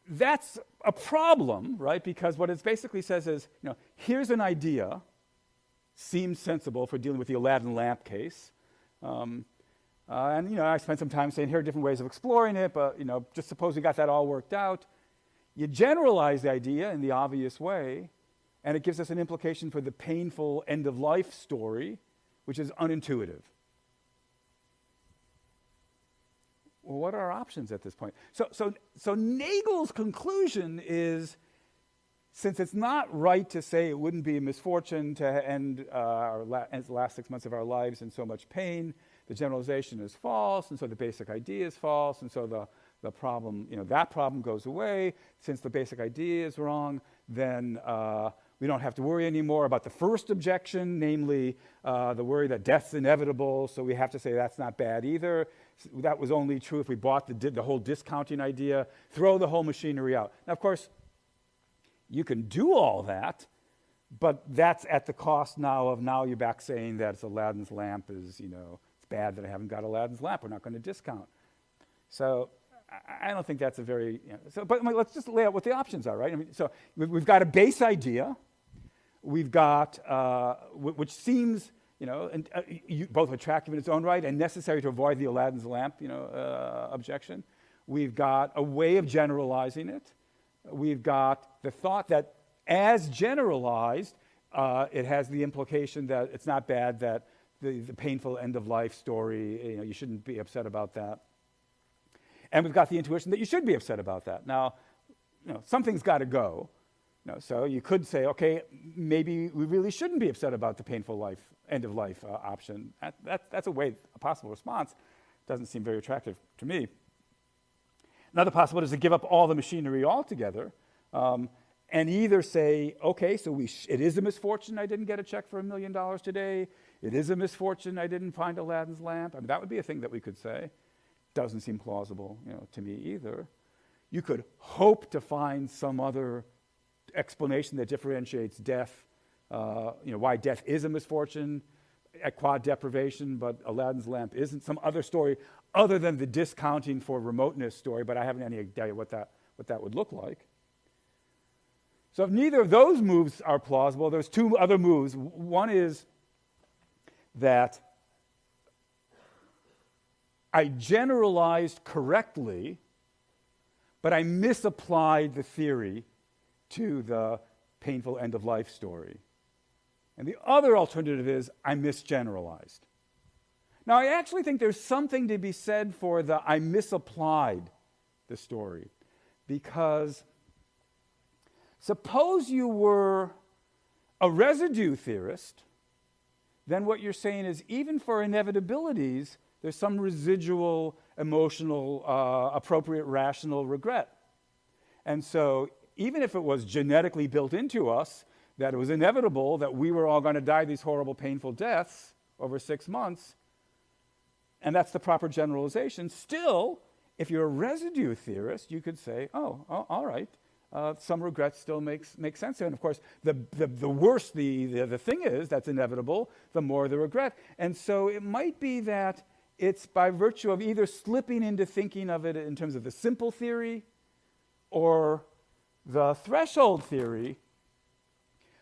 that's a problem, right? Because what it basically says is, here's an idea, seems sensible for dealing with the Aladdin lamp case. And I spent some time saying, here are different ways of exploring it, but, just suppose we got that all worked out. You generalize the idea in the obvious way, and it gives us an implication for the painful end-of-life story, which is unintuitive. Well, what are our options at this point? So Nagel's conclusion is, since it's not right to say it wouldn't be a misfortune to end the last 6 months of our lives in so much pain, the generalization is false, and so the basic idea is false, and so the problem, that problem goes away. Since the basic idea is wrong, then we don't have to worry anymore about the first objection, namely the worry that death's inevitable, so we have to say that's not bad either. That was only true if we bought the whole discounting idea, throw the whole machinery out. Now, of course, you can do all that, but that's at the cost now you're back saying that Aladdin's lamp is, it's bad that I haven't got Aladdin's lamp. We're not going to discount. So I don't think that's a very, but let's just lay out what the options are, right? So we've got a base idea. We've got, which seems, both attractive in its own right and necessary to avoid the Aladdin's lamp, objection. We've got a way of generalizing it. We've got the thought that as generalized, it has the implication that it's not bad that the painful end-of-life story, you shouldn't be upset about that. And we've got the intuition that you should be upset about that. Now, something's got to go. So you could say, okay, maybe we really shouldn't be upset about the painful end-of-life option. That's a possible response. Doesn't seem very attractive to me. Another possibility is to give up all the machinery altogether and either say, okay, so it is a misfortune I didn't get a check for $1 million today. It is a misfortune I didn't find Aladdin's lamp. That would be a thing that we could say. Doesn't seem plausible, to me either. You could hope to find some other explanation that differentiates death, why death is a misfortune at quad deprivation, but Aladdin's lamp isn't. Some other story other than the discounting for remoteness story, but I haven't any idea what that would look like. So if neither of those moves are plausible, there's two other moves. One is that I generalized correctly, but I misapplied the theory to the painful end-of-life story. And the other alternative is I misgeneralized. Now, I actually think there's something to be said for the I misapplied the story, because suppose you were a residue theorist, then what you're saying is even for inevitabilities, there's some residual, emotional, appropriate, rational regret. And so even if it was genetically built into us that it was inevitable that we were all going to die these horrible, painful deaths over 6 months, and that's the proper generalization, still, if you're a residue theorist, you could say, all right, some regret still makes sense. And of course, the worse the thing is that's inevitable, the more the regret. And so it might be that it's by virtue of either slipping into thinking of it in terms of the simple theory or the threshold theory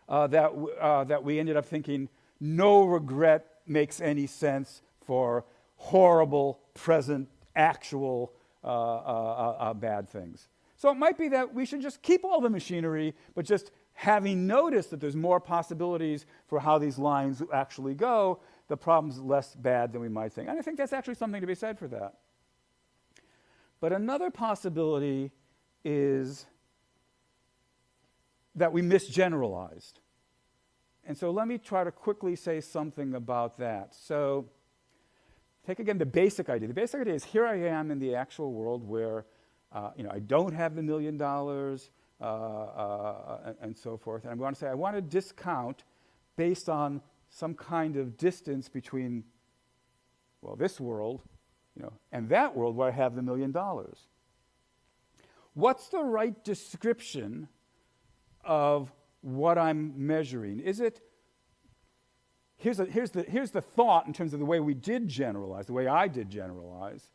that we ended up thinking no regret makes any sense for horrible, present, actual bad things. So it might be that we should just keep all the machinery, but just having noticed that there's more possibilities for how these lines actually go, the problem's less bad than we might think. And I think that's actually something to be said for that. But another possibility is that we misgeneralized. And so let me try to quickly say something about that. So take again the basic idea. The basic idea is here I am in the actual world where I don't have the $1 million and so forth. And I'm going to say I want to discount based on some kind of distance between, this world, and that world where I have the $1 million. What's the right description of what I'm measuring? Is it, here's the thought in terms of the way we did generalize, the way I did generalize.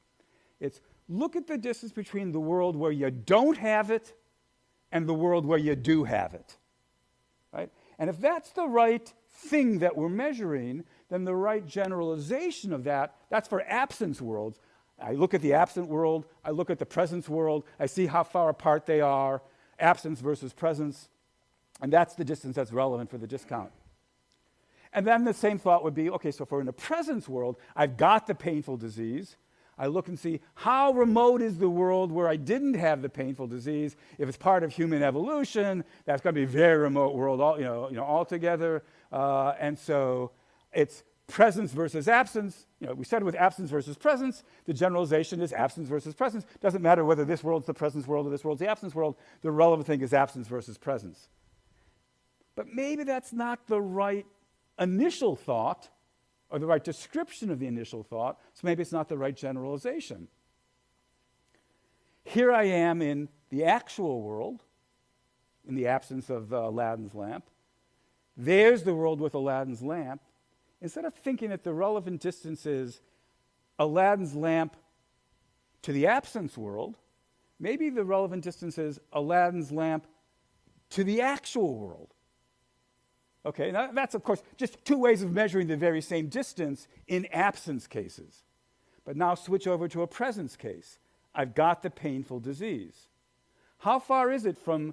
It's look at the distance between the world where you don't have it and the world where you do have it, right? And if that's the right thing that we're measuring, then the right generalization of that's for absence worlds. I look at the absent world, I look at the presence world, I see how far apart they are, absence versus presence, and that's the distance that's relevant for the discount. And then the same thought would be, okay, so if we're in the presence world, I've got the painful disease. I look and see how remote is the world where I didn't have the painful disease. If it's part of human evolution, that's going to be a very remote world altogether. And so it's presence versus absence. We started with absence versus presence. The generalization is absence versus presence. Doesn't matter whether this world's the presence world or this world's the absence world. The relevant thing is absence versus presence. But maybe that's not the right initial thought or the right description of the initial thought, so maybe it's not the right generalization. Here I am in the actual world, in the absence of Aladdin's lamp. There's the world with Aladdin's lamp. Instead of thinking that the relevant distance is Aladdin's lamp to the absence world, maybe the relevant distance is Aladdin's lamp to the actual world. Okay, now that's, of course, just two ways of measuring the very same distance in absence cases. But now switch over to a presence case. I've got the painful disease. How far is it from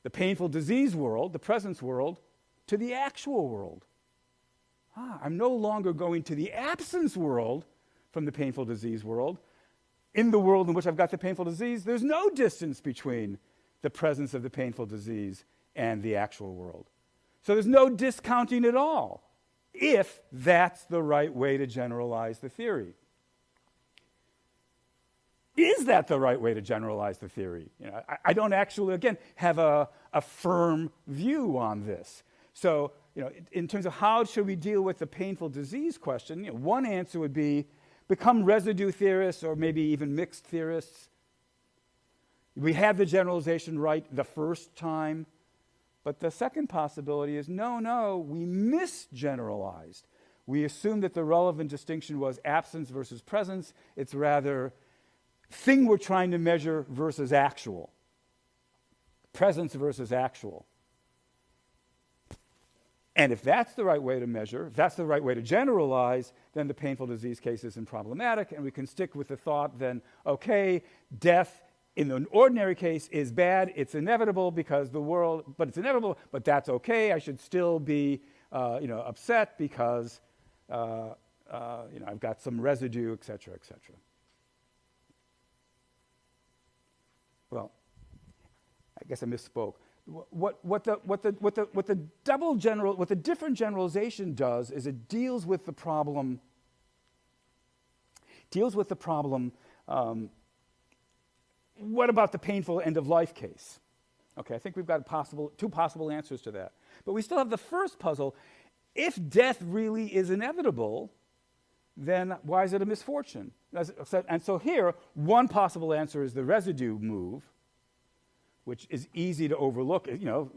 the painful disease world, the presence world, to the actual world? I'm no longer going to the absence world from the painful disease world. In the world in which I've got the painful disease, there's no distance between the presence of the painful disease and the actual world. So there's no discounting at all, if that's the right way to generalize the theory. Is that the right way to generalize the theory? I don't actually, again, have a firm view on this. So, in terms of how should we deal with the painful disease question, one answer would be become residue theorists or maybe even mixed theorists. We had the generalization right the first time. But the second possibility is, no, we misgeneralized. We assumed that the relevant distinction was absence versus presence. It's rather thing we're trying to measure versus actual. Presence versus actual. And if that's the right way to measure, if that's the right way to generalize, then the painful disease case isn't problematic, and we can stick with the thought then, okay, death in an ordinary case is bad, it's inevitable because the world, but it's inevitable, but that's okay. I should still be, upset because, I've got some residue, et cetera, et cetera. Well, I guess I misspoke. What the different generalization does is it deals with the problem. What about the painful end-of-life case? Okay, I think we've got two possible answers to that. But we still have the first puzzle. If death really is inevitable, then why is it a misfortune? And so here, one possible answer is the residue move, which is easy to overlook.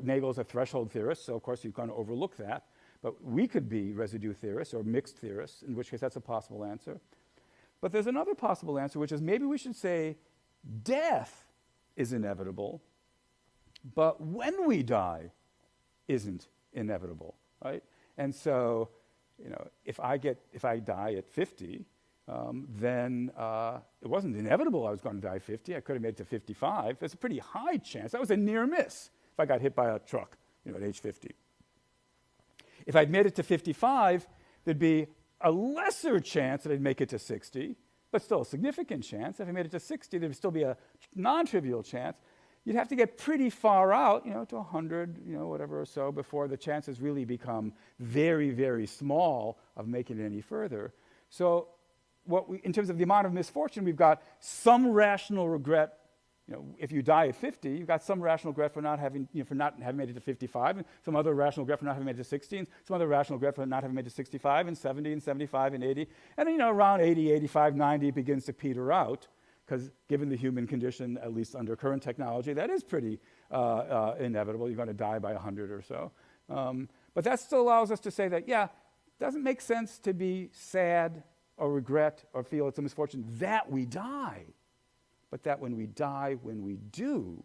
Nagel's a threshold theorist, so of course you kind of overlook that. But we could be residue theorists or mixed theorists, in which case that's a possible answer. But there's another possible answer, which is maybe we should say death is inevitable, but when we die isn't inevitable, right? And so, if I die at 50, then it wasn't inevitable I was going to die at 50. I could have made it to 55. There's a pretty high chance. That was a near miss if I got hit by a truck, at age 50. If I'd made it to 55, there'd be a lesser chance that I'd make it to 60, but still a significant chance. If I made it to 60, there'd still be a non-trivial chance. You'd have to get pretty far out, to 100, whatever or so, before the chances really become very, very small of making it any further. So in terms of the amount of misfortune, we've got some rational regret. If you die at 50, you've got some rational regret for not having made it to 55, and some other rational regret for not having made it to 60, and some other rational regret for not having made it to 65, and 70, and 75, and 80. And then, around 80, 85, 90, it begins to peter out, because given the human condition, at least under current technology, that is pretty inevitable. You're going to die by 100 or so. But that still allows us to say that, it doesn't make sense to be sad or regret or feel it's a misfortune that we die. But that when we die, when we do,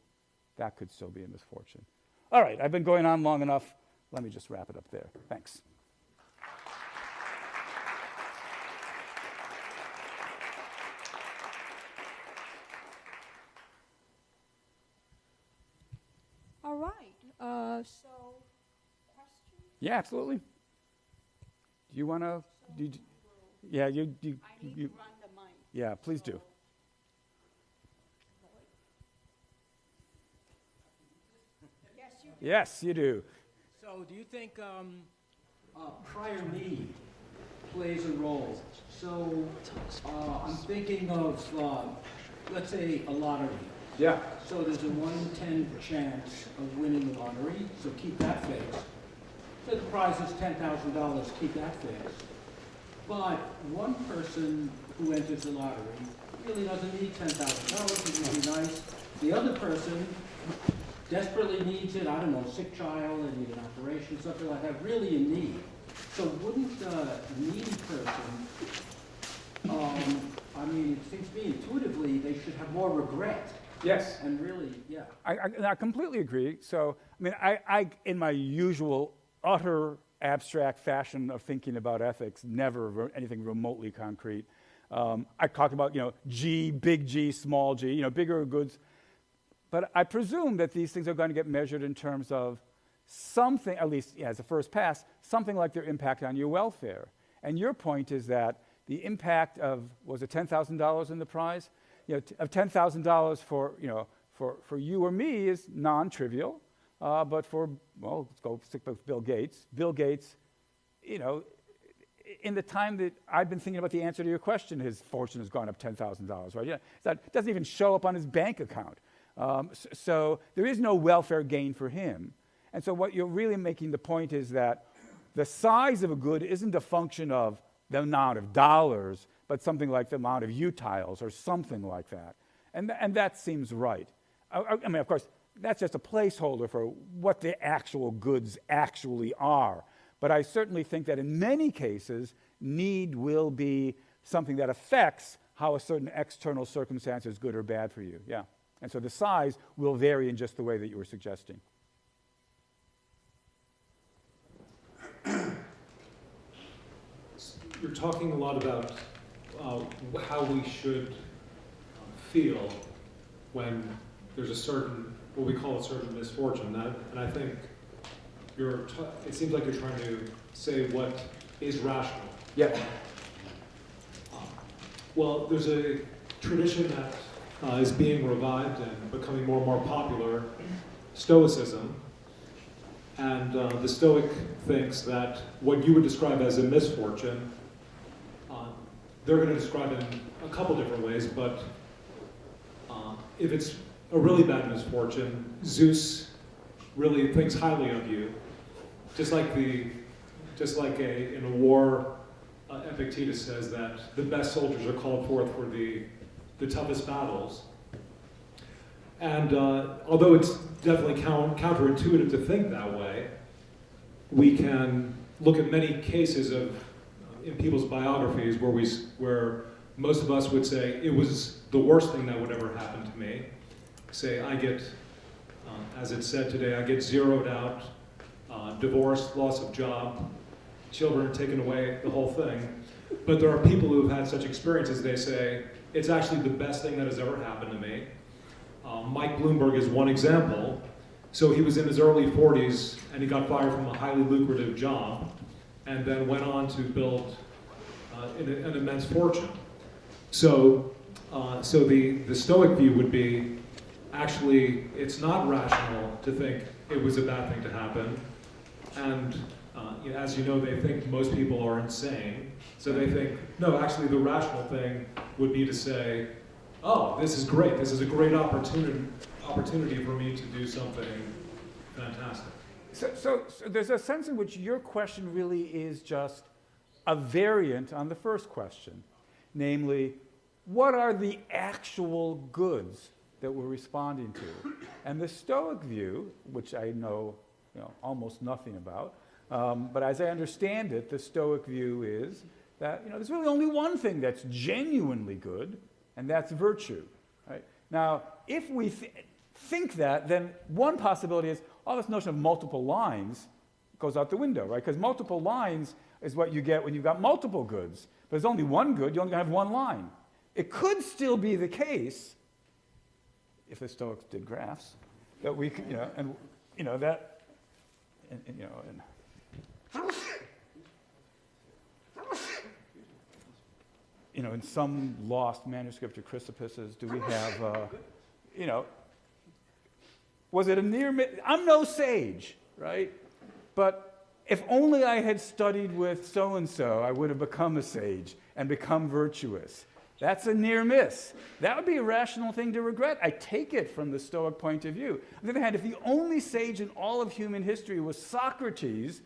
that could still be a misfortune. All right, I've been going on long enough. Let me just wrap it up there. Thanks. right. So, question? Yeah, absolutely. Do you want to? Yeah, you. I need to run the mic. Yeah, please do. Yes, you do. Yes, you do. So do you think prior need plays a role? So I'm thinking of, let's say, a lottery. Yeah. So there's a 1 in 10 chance of winning the lottery, so keep that fixed. So the prize is $10,000, keep that fixed. But one person who enters the lottery really doesn't need $10,000, it would be nice. The other person desperately needs it, I don't know, sick child, they need an operation, something like that, really in need. So wouldn't a needy person, I mean, it seems to me intuitively they should have more regret. Yes. And really, yeah. I completely agree. So, I mean, I in my usual utter abstract fashion of thinking about ethics, never anything remotely concrete. I talked about, G, big G, small g, bigger goods. But I presume that these things are going to get measured in terms of something, at least as a first pass, something like their impact on your welfare. And your point is that the impact of, was it $10,000 in the prize? Of $10,000 for you or me is non-trivial, but for, well, let's go stick with Bill Gates. Bill Gates, in the time that I've been thinking about the answer to your question, his fortune has gone up $10,000, right? Yeah, that doesn't even show up on his bank account. So there is no welfare gain for him. And so what you're really making the point is that the size of a good isn't a function of the amount of dollars, but something like the amount of utiles or something like that. And that seems right. I mean, of course, that's just a placeholder for what the actual goods actually are. But I certainly think that in many cases, need will be something that affects how a certain external circumstance is good or bad for you. Yeah. And so the size will vary in just the way that you were suggesting. You're talking a lot about how we should feel when there's a certain, what we call a certain misfortune. And I think it seems like you're trying to say what is rational. Yeah. Well, there's a tradition that is being revived and becoming more and more popular, Stoicism. And the Stoic thinks that what you would describe as a misfortune, they're going to describe it in a couple different ways, but if it's a really bad misfortune, Zeus really thinks highly of you. Just like in a war, Epictetus says that the best soldiers are called forth for the toughest battles. And although it's definitely counterintuitive to think that way, we can look at many cases in people's biographies where most of us would say it was the worst thing that would ever happen to me. Say I get, as it said today, I get zeroed out, divorced, loss of job, children taken away, the whole thing. But there are people who have had such experiences, they say, it's actually the best thing that has ever happened to me. Mike Bloomberg is one example. So he was in his early 40s and he got fired from a highly lucrative job and then went on to build an immense fortune. So the Stoic view would be, actually, it's not rational to think it was a bad thing to happen. And as you know, they think most people are insane. So they think, no, actually the rational thing would be to say, oh, this is great. This is a great opportunity for me to do something fantastic. So there's a sense in which your question really is just a variant on the first question. Namely, what are the actual goods that we're responding to? And the Stoic view, which I know almost nothing about, but as I understand it, the Stoic view is that there's really only one thing that's genuinely good, and that's virtue. Right? Now, if we think that, then one possibility is all this notion of multiple lines goes out the window, right? Because multiple lines is what you get when you've got multiple goods. But there's only one good, you only have one line. It could still be the case, if the Stoics did graphs, that we could, and that, and in some lost manuscript of Chrysippus's, do we have, was it a near miss? I'm no sage, right? But if only I had studied with so-and-so, I would have become a sage and become virtuous. That's a near miss. That would be a rational thing to regret. I take it from the Stoic point of view. On the other hand, if the only sage in all of human history was Socrates,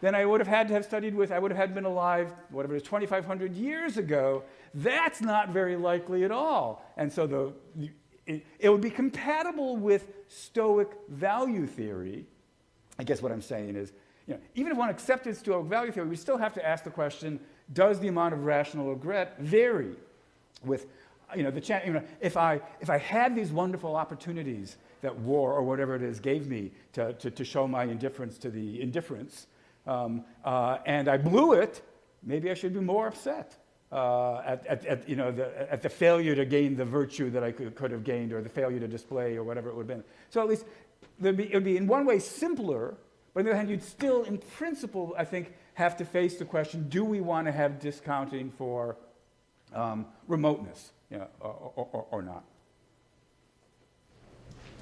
then I would have had to have studied with, I would have had been alive, whatever it is, 2,500 years ago. That's not very likely at all. And so it would be compatible with Stoic value theory. I guess what I'm saying is, even if one accepted Stoic value theory, we still have to ask the question, does the amount of rational regret vary with, if I had these wonderful opportunities that war or whatever it is gave me to show my indifference to the indifference, and I blew it, maybe I should be more upset at the failure to gain the virtue that I could have gained, or the failure to display, or whatever it would have been. So at least it would be in one way simpler, but on the other hand, you'd still, in principle, I think, have to face the question: do we want to have discounting for remoteness, or not?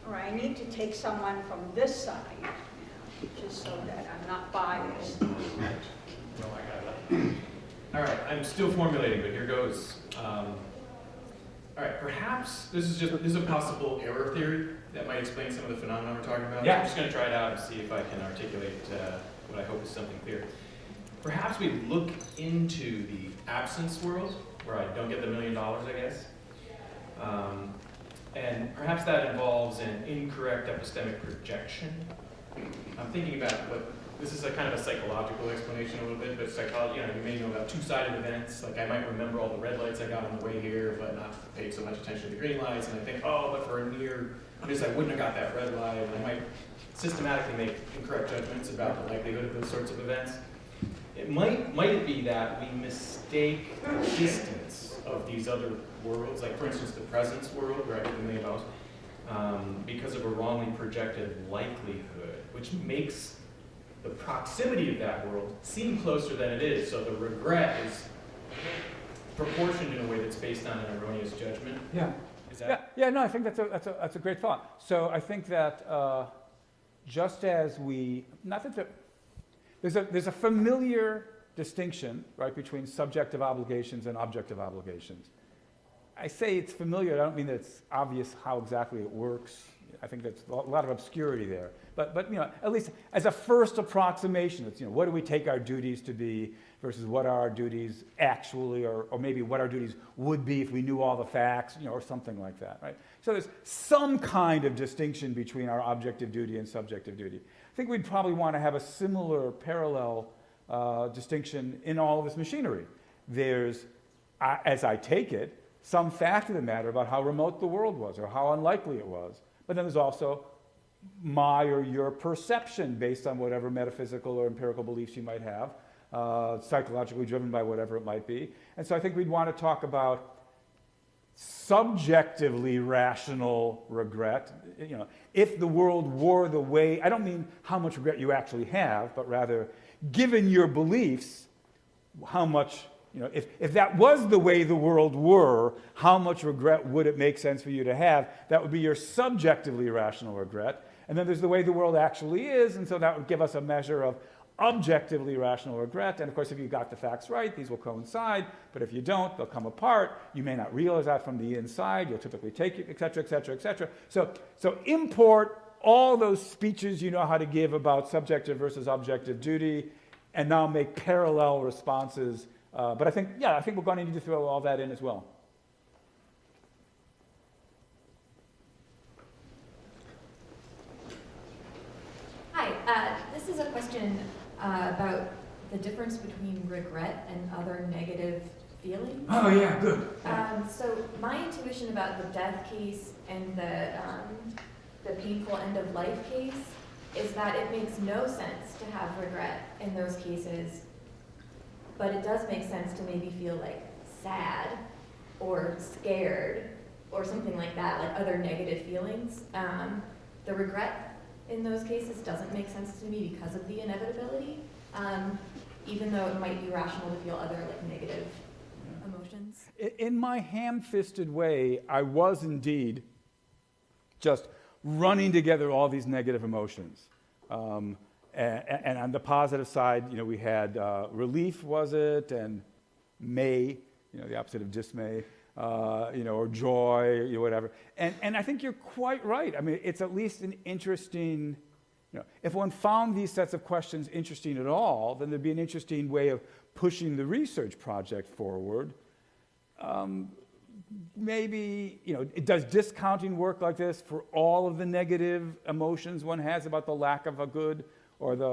All right, I need to take someone from this side now, just so that I'm not biased. No, I got it. All right, I'm still formulating, but here goes. All right, perhaps this is a possible error theory that might explain some of the phenomena we're talking about. Yeah. I'm just going to try it out and see if I can articulate what I hope is something clear. Perhaps we look into the absence world, where I don't get the $1 million, I guess. And perhaps that involves an incorrect epistemic projection. I'm thinking about this is a kind of a psychological explanation a little bit, but psychology, you may know about two-sided events. Like I might remember all the red lights I got on the way here, but not pay so much attention to the green lights, and I think, but for a near miss, I wouldn't have got that red light, and I might systematically make incorrect judgments about the likelihood of those sorts of events. It might it be that we mistake the distance of these other worlds, like for instance the presence world, where I get the $1 million, because of a wrongly projected likelihood, which makes the proximity of that world seem closer than it is. So the regret is proportioned in a way that's based on an erroneous judgment. Yeah. Is that? Yeah. No, I think that's a great thought. So I think that just as there's a familiar distinction, right, between subjective obligations and objective obligations. I say it's familiar. I don't mean that it's obvious how exactly it works. I think there's a lot of obscurity there. But at least as a first approximation, it's what do we take our duties to be versus what are our duties actually, or maybe what our duties would be if we knew all the facts, or something like that, right? So there's some kind of distinction between our objective duty and subjective duty. I think we'd probably want to have a similar parallel distinction in all of this machinery. There's, as I take it, some fact of the matter about how remote the world was or how unlikely it was. But then there's also my or your perception based on whatever metaphysical or empirical beliefs you might have, psychologically driven by whatever it might be. And so I think we'd want to talk about subjectively rational regret. If the world were the way, I don't mean how much regret you actually have, but rather, given your beliefs, how much, if that was the way the world were, how much regret would it make sense for you to have? That would be your subjectively rational regret. And then there's the way the world actually is, and so that would give us a measure of objectively rational regret. And of course, if you got the facts right, these will coincide, but if you don't, they'll come apart. You may not realize that from the inside. You'll typically take it, et cetera, et cetera, et cetera. So import all those speeches you know how to give about subjective versus objective duty, and now make parallel responses. But I think we're going to need to throw all that in as well. Hi, this is a question about the difference between regret and other negative feelings. Oh yeah, good. So my intuition about the death case and the painful end of life case is that it makes no sense to have regret in those cases, but it does make sense to maybe feel like sad or scared or something like that, like other negative feelings. The regret in those cases doesn't make sense to me because of the inevitability, even though it might be rational to feel other like negative emotions. In my ham-fisted way, I was indeed just running together all these negative emotions. And on the positive side, we had relief, was it, and may, the opposite of dismay, or joy, whatever. And I think you're quite right. I mean, it's at least an interesting, if one found these sets of questions interesting at all, then there'd be an interesting way of pushing the research project forward. Maybe, does discounting work like this for all of the negative emotions one has about the lack of a good, or the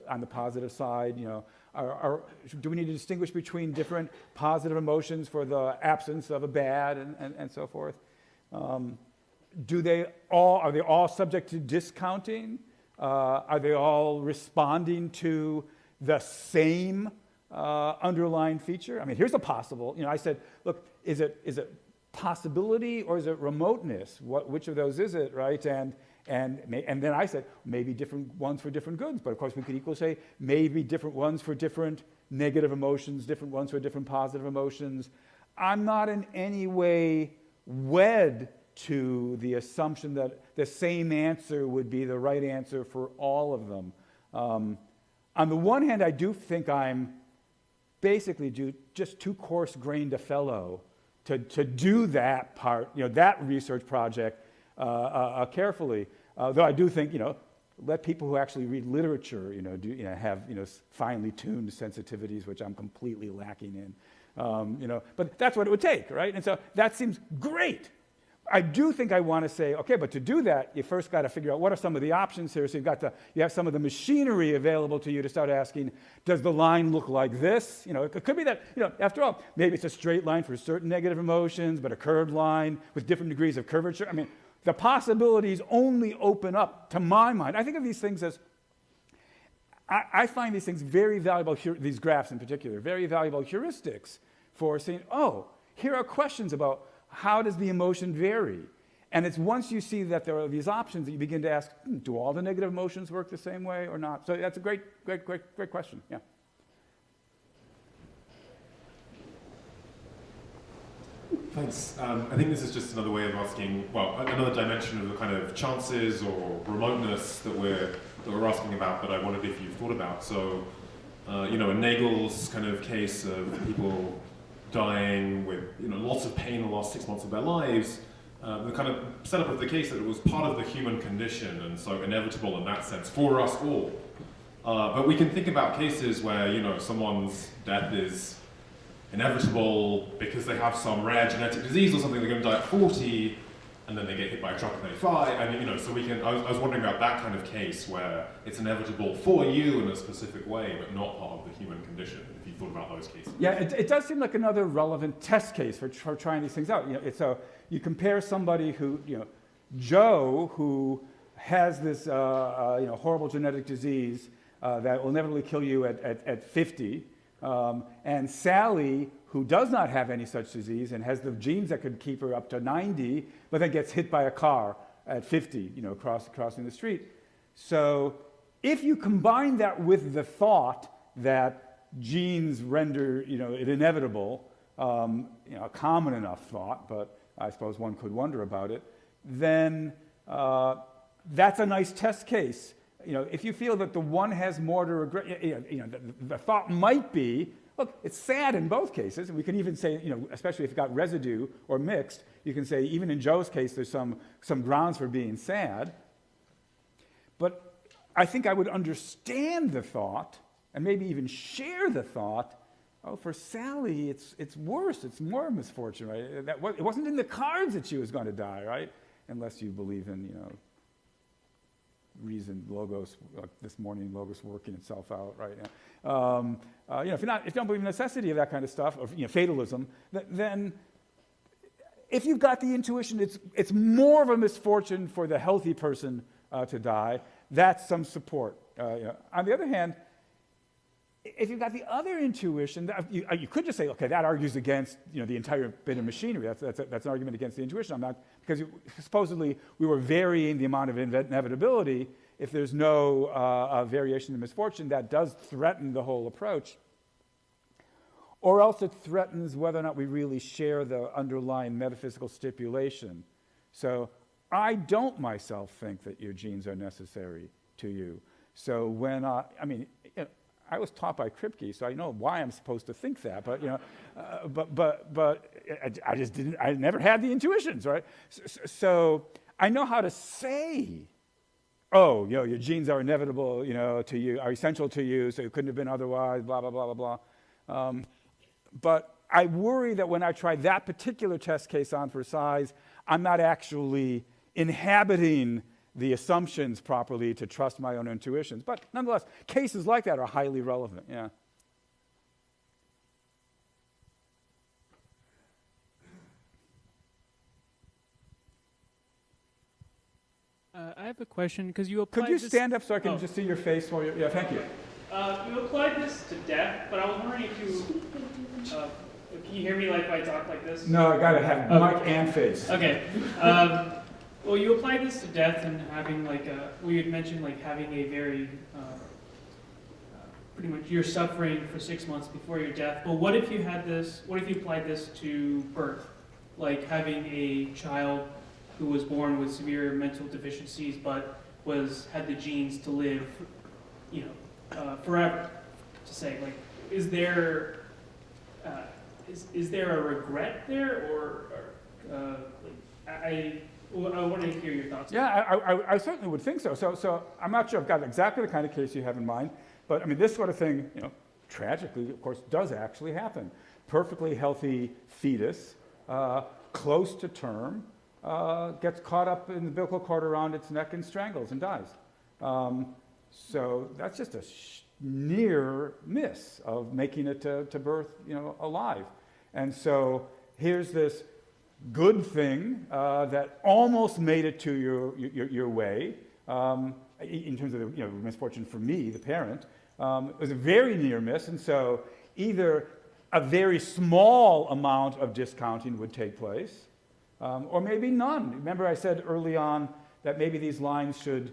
on the positive side, do we need to distinguish between different positive emotions for the absence of a bad and so forth? Are they all subject to discounting? Are they all responding to the same underlying feature? I mean, here's a possible. I said, look, is it possibility or is it remoteness? Which of those is it, right? And then I said, maybe different ones for different goods, but of course we could equally say maybe different ones for different negative emotions, different ones for different positive emotions. I'm not in any way wed to the assumption that the same answer would be the right answer for all of them. On the one hand, I do think I'm basically just too coarse-grained a fellow to do that part, that research project carefully. Though I do think, let people who actually read literature, have, finely tuned sensitivities, which I'm completely lacking in. But that's what it would take, right? And so that seems great. I do think I want to say, okay, but to do that, you first got to figure out what are some of the options here. So you have some of the machinery available to you to start asking, does the line look like this? It could be that, after all, maybe it's a straight line for certain negative emotions, but a curved line with different degrees of curvature. I mean, the possibilities only open up, to my mind. I think of these things as, I find these things very valuable, these graphs in particular, very valuable heuristics for saying, oh, here are questions about how does the emotion vary? And it's once you see that there are these options that you begin to ask, do all the negative emotions work the same way or not? So that's a great question, yeah. Thanks. I think this is just another way of asking, another dimension of the kind of chances or remoteness that we're asking about, but I wondered if you've thought about. So, in Nagel's kind of case of people dying with lots of pain the last 6 months of their lives, the kind of setup of the case that it was part of the human condition and so inevitable in that sense for us all. But we can think about cases where someone's death is inevitable because they have some rare genetic disease or something. They're going to die at 40, and then they get hit by a truck at 35. And so we can. I was wondering about that kind of case where it's inevitable for you in a specific way, but not part of the human condition. If you thought about those cases. Yeah, it does seem like another relevant test case for trying these things out. So you compare somebody who, Joe, who has this horrible genetic disease that will inevitably kill you at 50. And Sally, who does not have any such disease and has the genes that could keep her up to 90, but then gets hit by a car at 50, crossing the street. So if you combine that with the thought that genes render, it inevitable, a common enough thought, but I suppose one could wonder about it, then that's a nice test case. If you feel that the one has more to regret, the thought might be, look, it's sad in both cases. We can even say, especially if you've got residue or mixed, you can say even in Joe's case, there's some grounds for being sad. But I think I would understand the thought and maybe even share the thought, oh, for Sally, it's worse. It's more misfortune, right? It wasn't in the cards that she was going to die, right? Unless you believe in, reason, logos, like this morning, logos working itself out, right? If you don't believe in the necessity of that kind of stuff, of fatalism, then if you've got the intuition, it's more of a misfortune for the healthy person to die. That's some support. On the other hand, if you've got the other intuition, you could just say, okay, that argues against the entire bit of machinery. That's an argument against the intuition. I'm not, because supposedly we were varying the amount of inevitability. If there's no variation in misfortune, that does threaten the whole approach. Or else it threatens whether or not we really share the underlying metaphysical stipulation. So I don't myself think that your genes are necessary to you. So when I was taught by Kripke, so I know why I'm supposed to think that, but I just didn't. I never had the intuitions, right? So I know how to say, oh, your genes are inevitable, to you, are essential to you, so it couldn't have been otherwise, blah blah blah blah blah. But I worry that when I try that particular test case on for size, I'm not actually inhabiting the assumptions properly to trust my own intuitions. But nonetheless, cases like that are highly relevant, yeah. I have a question, because you applied Could you this... stand up so I can just see your face? Yeah, thank you. You applied this to death, but I was wondering if you... can you hear me if I talk like this? No, I gotta have mic and face. Okay. Well, you applied this to death and having we had mentioned having a very, pretty much you're suffering for 6 months before your death. But what if you applied this to birth? Like having a child who was born with severe mental deficiencies but had the genes to live, forever. To say, is there a regret there, or I want to hear your thoughts. Yeah, I certainly would think so. So I'm not sure I've got exactly the kind of case you have in mind, but I mean, this sort of thing, tragically, of course, does actually happen. Perfectly healthy fetus, close to term, gets caught up in the umbilical cord around its neck and strangles and dies. So that's just a near miss of making it to birth, alive. And so here's this good thing that almost made it to your way in terms of the misfortune for me, the parent. It was a very near miss, and so either a very small amount of discounting would take place, or maybe none. Remember I said early on that maybe these lines should,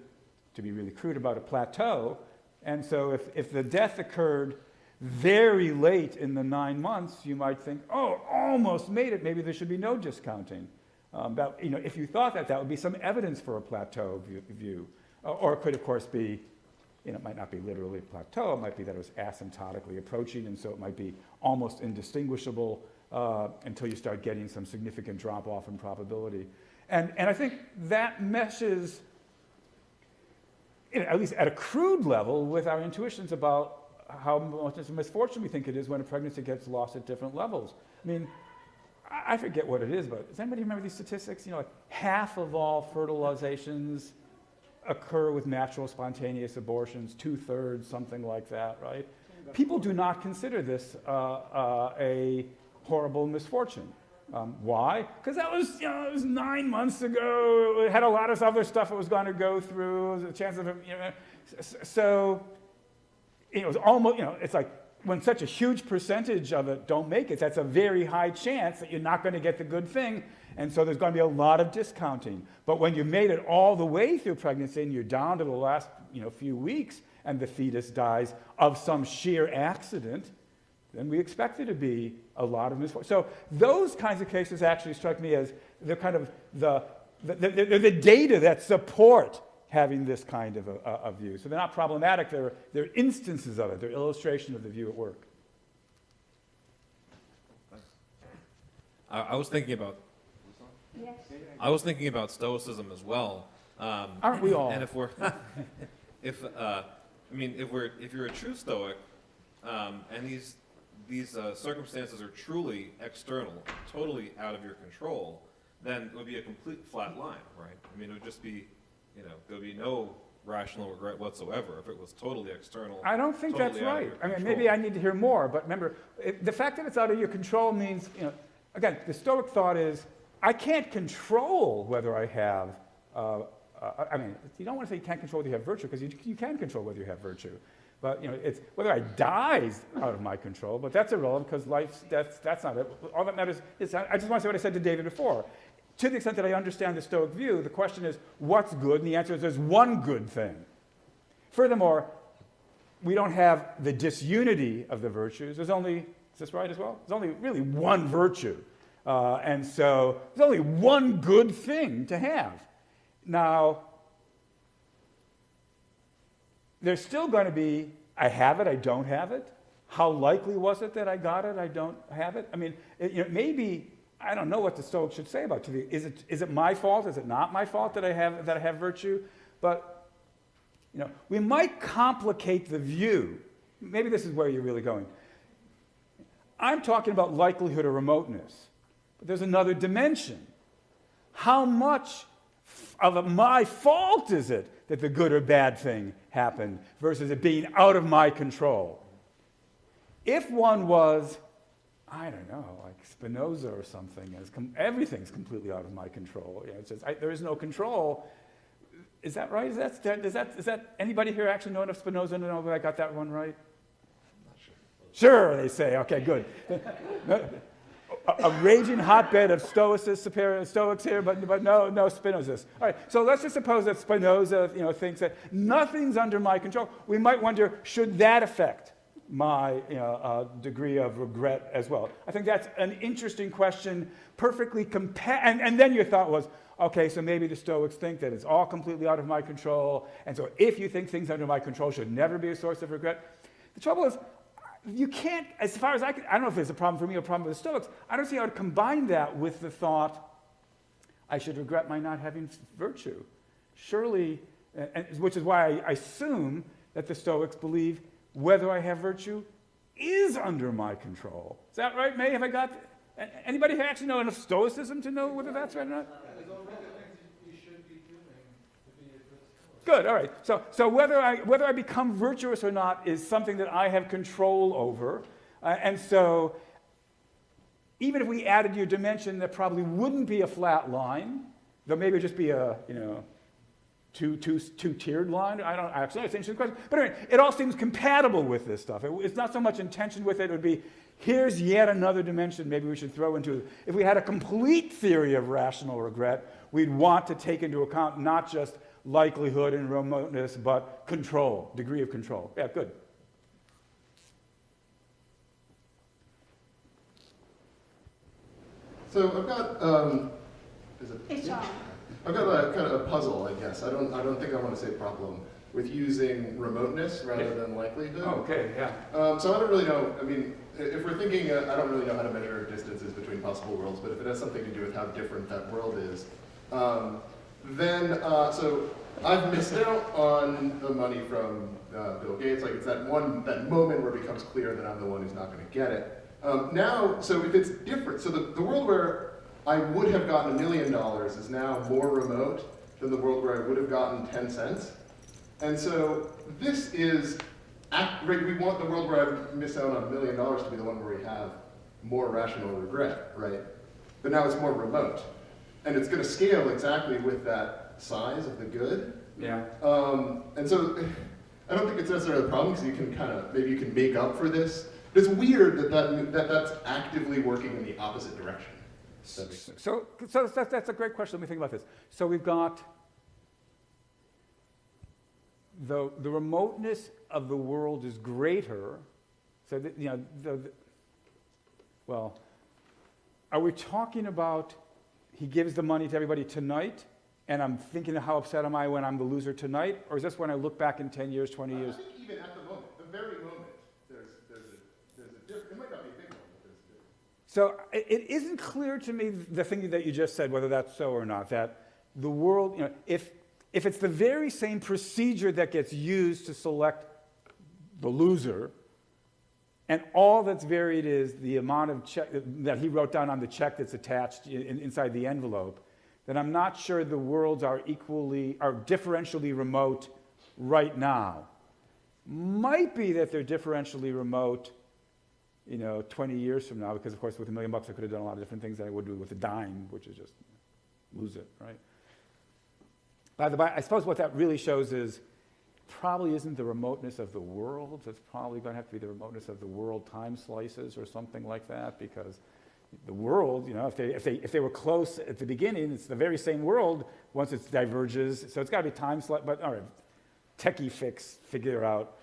to be really crude about a plateau, and so if the death occurred very late in the 9 months, you might think, oh, almost made it, maybe there should be no discounting. If you thought that would be some evidence for a plateau view. Or it could, of course, be, it might not be literally a plateau, it might be that it was asymptotically approaching, and so it might be almost indistinguishable until you start getting some significant drop-off in probability. And I think that meshes, at least at a crude level, with our intuitions about how much of a misfortune we think it is when a pregnancy gets lost at different levels. I mean, I forget what it is, but does anybody remember these statistics? Half of all fertilizations occur with natural spontaneous abortions, 2/3, something like that, right? People do not consider this a horrible misfortune. Why? Because that was, it was 9 months ago. It had a lot of other stuff it was going to go through. There was a chance of, so it was almost, it's like when such a huge percentage of it don't make it, that's a very high chance that you're not going to get the good thing. And so there's going to be a lot of discounting. But when you made it all the way through pregnancy and you're down to the last few weeks and the fetus dies of some sheer accident, then we expect there to be a lot of misfortune. So those kinds of cases actually strike me as they're kind of the data that support having this kind of a view. So they're not problematic, they're instances of it, they're illustration of the view at work. I was thinking about Stoicism as well. Aren't we all? And if you're a true Stoic, and these circumstances are truly external, totally out of your control, then it would be a complete flat line, right? I mean, it would just be, there would be no rational regret whatsoever if it was totally external. I don't think that's right. I mean, maybe I need to hear more, but remember, the fact that it's out of your control means, again, the Stoic thought is, I can't control whether I have, you don't want to say you can't control whether you have virtue, because you can control whether you have virtue. But it's whether I die is out of my control, but that's irrelevant because life, that's not it. All that matters is, I just want to say what I said to David before. To the extent that I understand the Stoic view, the question is, what's good? And the answer is there's one good thing. Furthermore, we don't have the disunity of the virtues. There's only, is this right as well? There's only really one virtue. And so there's only one good thing to have. Now, there's still going to be, I have it, I don't have it. How likely was it that I got it, I don't have it? I mean, maybe, I don't know what the Stoics should say about it. Is it my fault? Is it not my fault that I have virtue? But, we might complicate the view. Maybe this is where you're really going. I'm talking about likelihood or remoteness. But there's another dimension. How much of my fault is it that the good or bad thing happened versus it being out of my control? If one was, I don't know, like Spinoza or something, everything's completely out of my control. It says there is no control. Is that right? Is that anybody here actually know enough Spinoza to know that I got that one right? I'm not sure. Sure, they say. Okay, good. A raging hotbed of Stoics here, but no Spinozas. All right, so let's just suppose that Spinoza, thinks that nothing's under my control. We might wonder, should that affect my degree of regret as well? I think that's an interesting question, perfectly and then your thought was, okay, so maybe the Stoics think that it's all completely out of my control, and so if you think things under my control should never be a source of regret. The trouble is, you can't, as far as I don't know if it's a problem for me or a problem with the Stoics, I don't see how to combine that with the thought, I should regret my not having virtue. Surely, which is why I assume that the Stoics believe whether I have virtue is under my control. Is that right, May? Have I got, anybody actually know enough Stoicism to know whether that's right or not? Good, all right. So whether I become virtuous or not is something that I have control over. And so even if we added your dimension, that probably wouldn't be a flat line. There maybe just be a, two-tiered line. I don't actually know. It's an interesting question. But anyway, it all seems compatible with this stuff. It's not so much intention with it. It would be, here's yet another dimension maybe we should throw into it. If we had a complete theory of rational regret, we'd want to take into account not just likelihood and remoteness, but control, degree of control. Yeah, good. So I've got, I've got a kind of a puzzle, I guess. I don't think I want to say problem with using remoteness rather than likelihood. Oh, okay, yeah. So I don't really know. I mean, if we're thinking, I don't really know how to measure distances between possible worlds, but if it has something to do with how different that world is, then so I've missed out on the money from Bill Gates. Like it's that moment where it becomes clear that I'm the one who's not going to get it. Now, so if it's different, so the world where I would have gotten $1 million is now more remote than the world where I would have gotten 10 cents. And so this is, we want the world where I miss out on $1 million to be the one where we have more rational regret, right? But now it's more remote. And it's going to scale exactly with that size of the good. Yeah. And so I don't think it's necessarily a problem because you can maybe you can make up for this. But it's weird that's actively working in the opposite direction. So that's a great question. Let me think about this. So we've got the remoteness of the world is greater. So well, are we talking about he gives the money to everybody tonight, and I'm thinking of how upset am I when I'm the loser tonight, or is this when I look back in 10 years, 20 years? I think even at the moment, the very moment, there's a difference. It might not be a big one, but there's a difference. So it isn't clear to me, the thing that you just said, whether that's so or not, that the world, if it's the very same procedure that gets used to select the loser, and all that's varied is the amount of check that he wrote down on the check that's attached inside the envelope, then I'm not sure the worlds are differentially remote right now. Might be that they're differentially remote 20 years from now, because of course with $1 million I could have done a lot of different things that I would do with a dime, which is just lose it, right? By the way, I suppose what that really shows is probably isn't the remoteness of the worlds. It's probably going to have to be the remoteness of the world time slices or something like that, because the world, if they were close at the beginning, it's the very same world once it diverges. So it's got to be time slice. But all right, techie fix, figure out.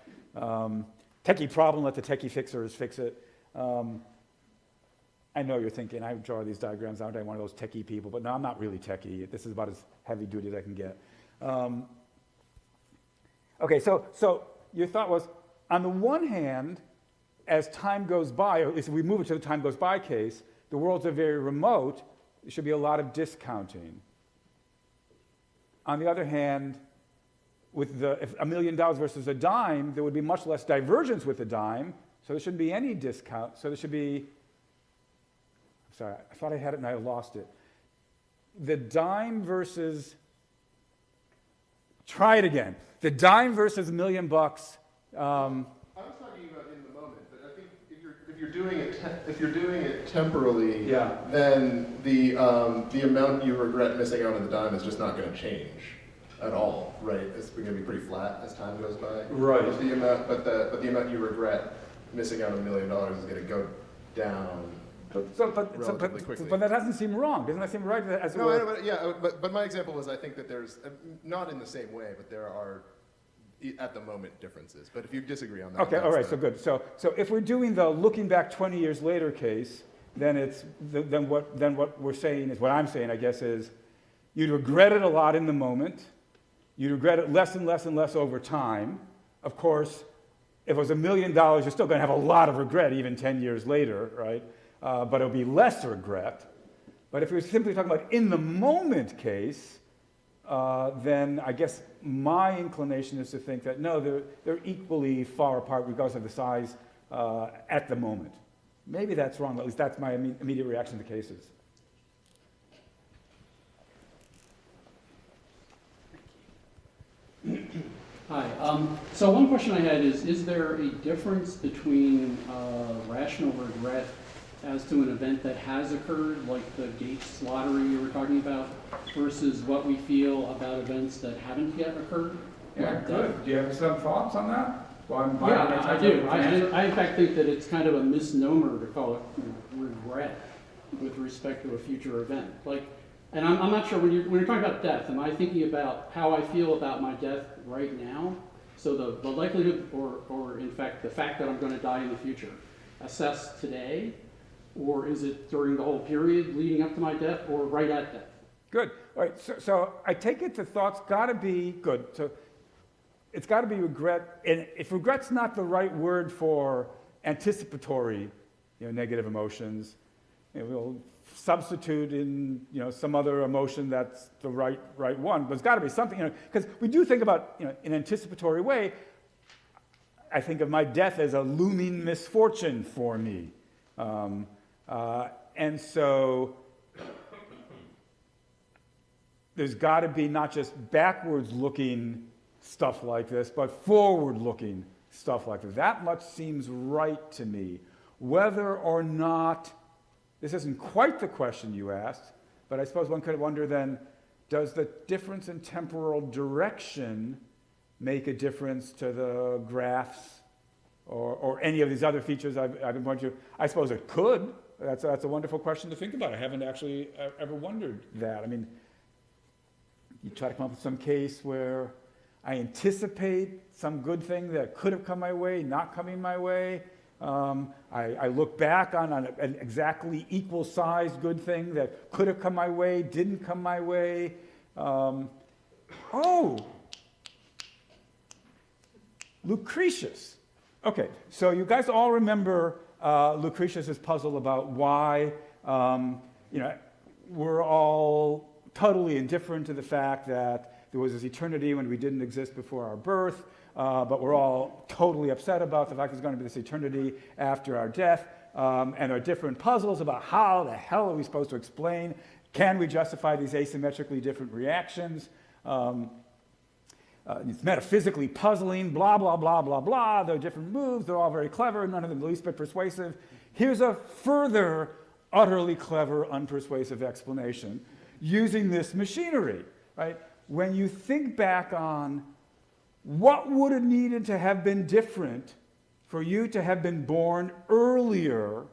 Techie problem, let the techie fixers fix it. I know you're thinking, I draw these diagrams, aren't I one of those techie people? But no, I'm not really techie. This is about as heavy duty as I can get. Okay, so your thought was, on the one hand, as time goes by, or if we move it to the time goes by case, the worlds are very remote, there should be a lot of discounting. On the other hand, with if $1 million versus a dime, there would be much less divergence with the dime, so there shouldn't be any discount. So there should be, sorry, I thought I had it and I lost it. The dime versus, try it again. The dime versus $1 million. I was talking about in the moment, but I think if you're doing it temporally, Yeah. then the amount you regret missing out on the dime is just not going to change at all, right? It's going to be pretty flat as time goes by. Right. But the amount you regret missing out on $1 million is going to go down. Relatively quickly. But that doesn't seem wrong. Doesn't that seem right? As it No, were? I know, yeah, but my example was I think that there's, not in the same way, but there are, at the moment, differences. But if you disagree on that. Okay, all right, so good. So if we're doing the looking back 20 years later case, then what we're saying is, what I'm saying, I guess, is you'd regret it a lot in the moment. You'd regret it less and less and less over time. Of course, if it was $1 million, you're still going to have a lot of regret even 10 years later, right? But it'll be less regret. But if we're simply talking about in the moment case, then I guess my inclination is to think that no, they're equally far apart regardless of the size at the moment. Maybe that's wrong, at least that's my immediate reaction to cases. Hi. So one question I had is there a difference between rational regret as to an event that has occurred, like the Gates lottery you were talking about, versus what we feel about events that haven't yet occurred? Yeah, good. Do you have some thoughts on that? Well, Yeah, I do. I in fact think that it's kind of a misnomer to call it regret with respect to a future event. Like, and I'm not sure when you're talking about death, am I thinking about how I feel about my death right now? So the likelihood, or in fact the fact that I'm going to die in the future, assessed today, or is it during the whole period leading up to my death, or right at death? Good. All right. So I take it the thought's got to be good. So it's got to be regret. And if regret's not the right word for anticipatory, negative emotions, we'll substitute in some other emotion that's the right one. But it's got to be something, because we do think about in an anticipatory way. I think of my death as a looming misfortune for me. And so there's got to be not just backwards-looking stuff like this, but forward-looking stuff like this. That much seems right to me. Whether or not, this isn't quite the question you asked, but I suppose one could wonder then, does the difference in temporal direction make a difference to the graphs or any of these other features I've been pointing to? I suppose it could. That's a wonderful question to think about. I haven't actually ever wondered that. I mean, you try to come up with some case where I anticipate some good thing that could have come my way, not coming my way. I look back on an exactly equal-sized good thing that could have come my way, didn't come my way. Lucretius. Okay, so you guys all remember Lucretius's puzzle about why we're all totally indifferent to the fact that there was this eternity when we didn't exist before our birth, but we're all totally upset about the fact there's going to be this eternity after our death, and there are different puzzles about how the hell are we supposed to explain, can we justify these asymmetrically different reactions? It's metaphysically puzzling, blah, blah, blah, blah, blah. There are different moves. They're all very clever, none of them the least bit persuasive. Here's a further utterly clever, unpersuasive explanation using this machinery, right? When you think back on What would have needed to have been different for you to have been born earlier?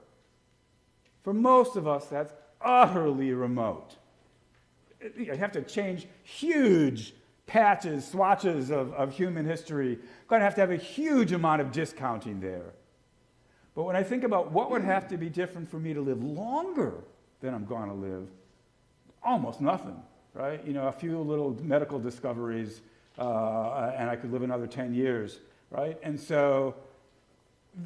For most of us, that's utterly remote. You have to change huge patches, swatches of human history. Going to have a huge amount of discounting there. But when I think about what would have to be different for me to live longer than I'm going to live, almost nothing, right? You know, a few little medical discoveries, and I could live another 10 years, right? And so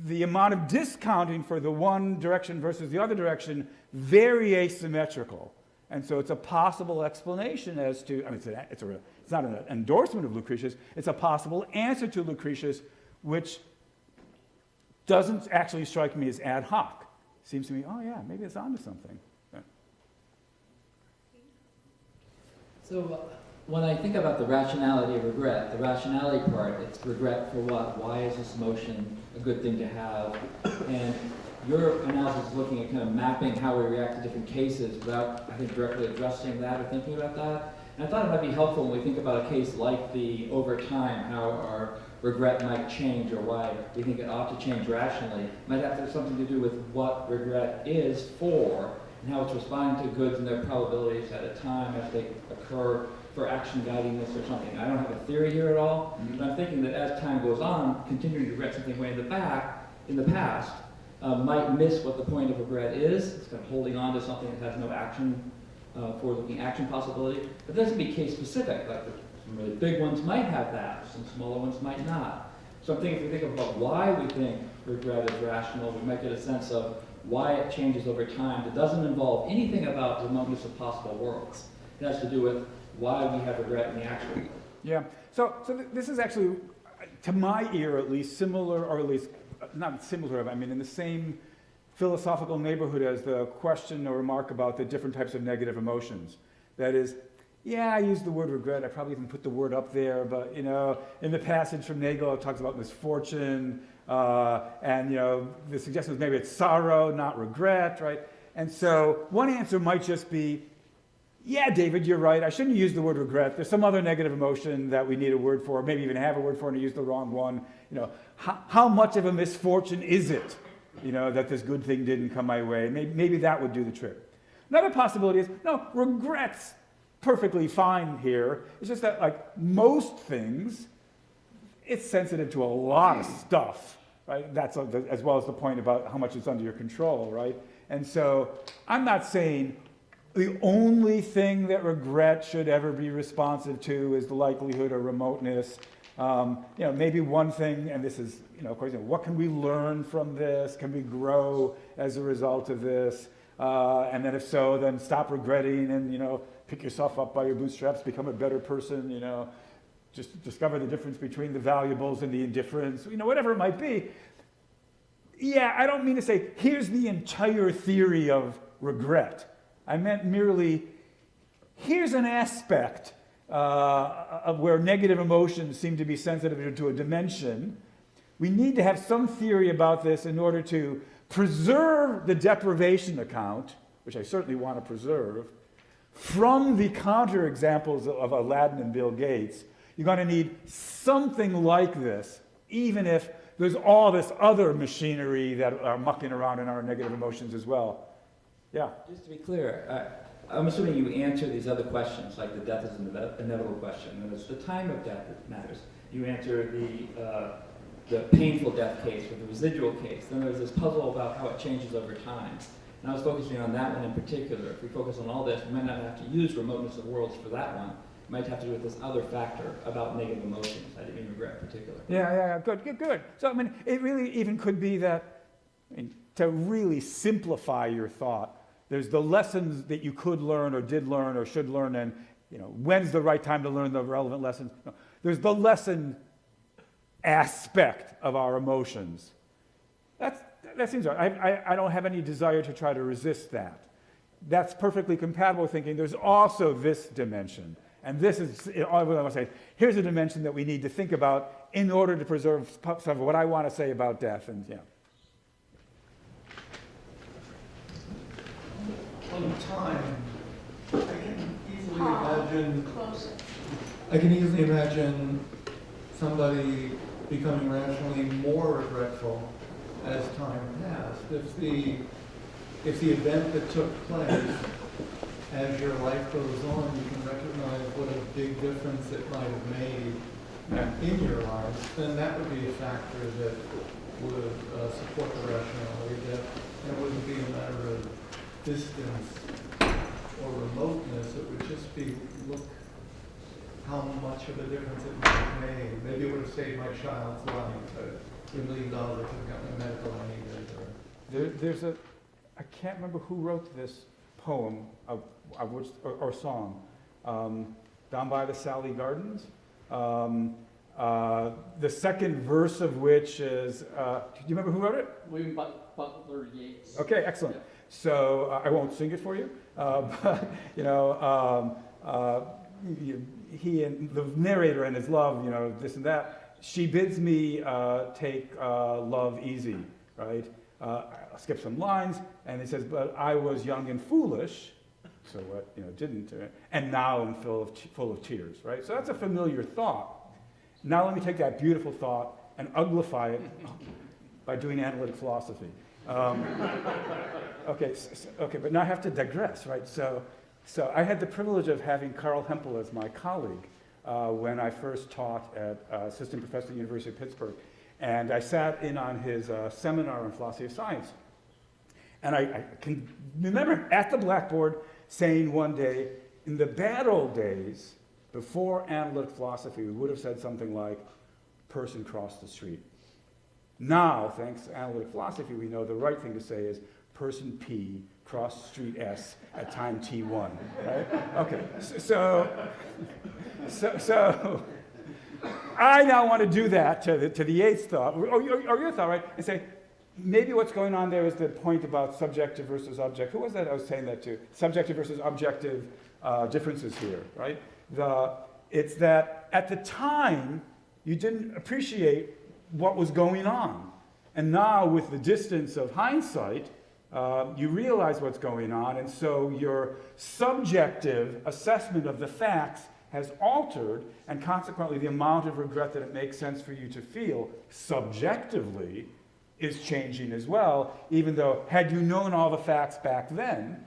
the amount of discounting for the one direction versus the other direction, very asymmetrical. And so it's a possible explanation as to, I mean, it's not an endorsement of Lucretius, it's a possible answer to Lucretius, which doesn't actually strike me as ad hoc. Seems to me, oh yeah, maybe it's onto something. Yeah. So when I think about the rationality of regret, the rationality part, it's regret for what? Why is this emotion a good thing to have? And your analysis is looking at kind of mapping how we react to different cases without, I think, directly addressing that or thinking about that. And I thought it might be helpful when we think about a case like the over time, how our regret might change or why we think it ought to change rationally. It might have to have something to do with what regret is for and how it's responding to goods and their probabilities at a time as they occur for action guiding this or something. I don't have a theory here at all, but I'm thinking that as time goes on, continuing to regret something way in the past, might miss what the point of regret is. It's kind of holding on to something that has no action, forward-looking action possibility. But it doesn't be case specific. Like some really big ones might have that, some smaller ones might not. So I'm thinking if we think about why we think regret is rational, we might get a sense of why it changes over time. It doesn't involve anything about remoteness of possible worlds. It has to do with why we have regret in the actual world. Yeah, so this is actually, to my ear at least, similar, or at least not similar, I mean in the same philosophical neighborhood as the question or remark about the different types of negative emotions. That is, yeah, I use the word regret, I probably even put the word up there, but you know, in the passage from Nagel it talks about misfortune, and you know, the suggestion is maybe it's sorrow, not regret, right? And so one answer might just be, yeah, David, you're right. I shouldn't use the word regret. There's some other negative emotion that we need a word for, maybe even have a word for, and I used the wrong one. You know, how much of a misfortune is it, you know, that this good thing didn't come my way? Maybe that would do the trick. Another possibility is, no, regret's perfectly fine here. It's just that, like most things, it's sensitive to a lot of stuff, right? That's as well as the point about how much it's under your control, right? And so I'm not saying the only thing that regret should ever be responsive to is the likelihood or remoteness. You know, maybe one thing, and this is, you know, of course, you know, what can we learn from this? Can we grow as a result of this? And then if so, then stop regretting and, you know, pick yourself up by your bootstraps, become a better person, you know, just discover the difference between the valuables and the indifference, you know, whatever it might be. Yeah, I don't mean to say, here's the entire theory of regret. I meant merely, here's an aspect of where negative emotions seem to be sensitive to a dimension. We need to have some theory about this in order to preserve the deprivation account, which I certainly want to preserve, from the counterexamples of Aladdin and Bill Gates. You're going to need something like this, even if there's all this other machinery that are mucking around in our negative emotions as well. Yeah. Just to be clear, I'm assuming you answer these other questions, like the death is an inevitable question, and it's the time of death that matters. You answer the painful death case or the residual case. Then there's this puzzle about how it changes over time. And I was focusing on that one in particular. If we focus on all this, we might not have to use remoteness of worlds for that one. It might have to do with this other factor about negative emotions. I didn't mean regret in particular. Yeah, good. So, I mean, it really even could be that, I mean, to really simplify your thought, there's the lessons that you could learn or did learn or should learn, and, you know, when's the right time to learn the relevant lessons? No, there's the lesson aspect of our emotions. That seems right. I don't have any desire to try to resist that. That's perfectly compatible with thinking there's also this dimension. And this is all I want to say. Here's a dimension that we need to think about in order to preserve some of what I want to say about death. And yeah. On time, I can easily imagine somebody becoming rationally more regretful as time passed. If the event that took place, as your life goes on, you can recognize what a big difference it might have made in your life, then that would be a factor that would support the rationality, that it wouldn't be a matter of distance or remoteness. It would just be, look how much of a difference it might have made. Maybe it would have saved my child's life, but $1 million could have gotten me medical I needed. There's a, I can't remember who wrote this poem or song, Down by the Sally Gardens. The second verse of which is, do you remember who wrote it? William Butler Yeats. Okay, excellent. Yeah. So I won't sing it for you, but you know, he and the narrator and his love, you know, this and that. She bids me take love easy, right? I'll skip some lines, and he says, "But I was young and foolish." So what, you know, didn't, and now I'm full of tears, right? So that's a familiar thought. Now let me take that beautiful thought and uglify it by doing analytic philosophy. Okay, but now I have to digress, right? So I had the privilege of having Carl Hempel as my colleague when I first taught at assistant professor at the University of Pittsburgh. And I sat in on his seminar on philosophy of science. And I can remember at the blackboard saying one day, in the bad old days, before analytic philosophy, we would have said something like, person crossed the street. Now, thanks to analytic philosophy, we know the right thing to say is, person P crossed street S at time T1, right? Okay, so I now want to do that to the Yeats thought, or your thought, right? And say, maybe what's going on there is the point about subjective versus objective. Who was that I was saying that to? Subjective versus objective differences here, right? It's that at the time, you didn't appreciate what was going on. And now, with the distance of hindsight, you realize what's going on, and so your subjective assessment of the facts has altered, and consequently, the amount of regret that it makes sense for you to feel subjectively is changing as well, even though, had you known all the facts back then,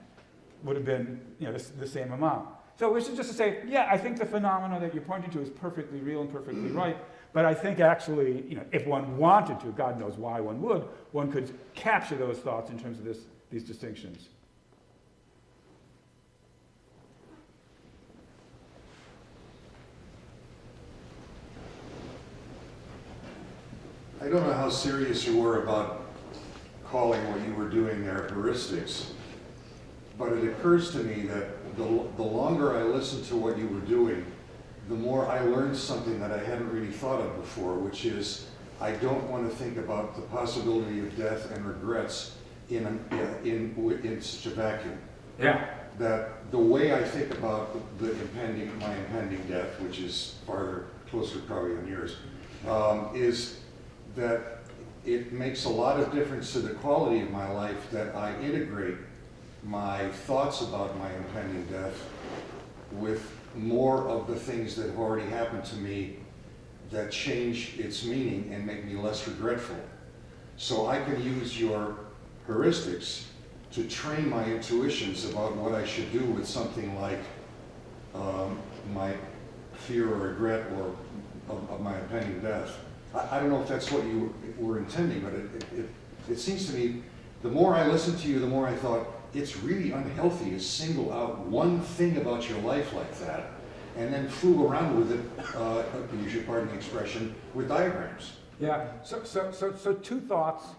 would have been, you know, the same amount. So which is just to say, yeah, I think the phenomena that you're pointing to is perfectly real and perfectly right, but I think actually, you know, if one wanted to, God knows why one would, one could capture those thoughts in terms of these distinctions. I don't know how serious you were about calling what you were doing there heuristics, but it occurs to me that the longer I listened to what you were doing, the more I learned something that I hadn't really thought of before, which is I don't want to think about the possibility of death and regrets in such a vacuum. Yeah. That the way I think about my impending death, which is closer probably than yours, is that it makes a lot of difference to the quality of my life that I integrate my thoughts about my impending death with more of the things that have already happened to me that change its meaning and make me less regretful. So I can use your heuristics to train my intuitions about what I should do with something like my fear or regret or of my impending death. I don't know if that's what you were intending, but it seems to me, the more I listened to you, the more I thought, it's really unhealthy to single out one thing about your life like that, and then fool around with it, you should pardon the expression, with diagrams. Yeah, so two thoughts,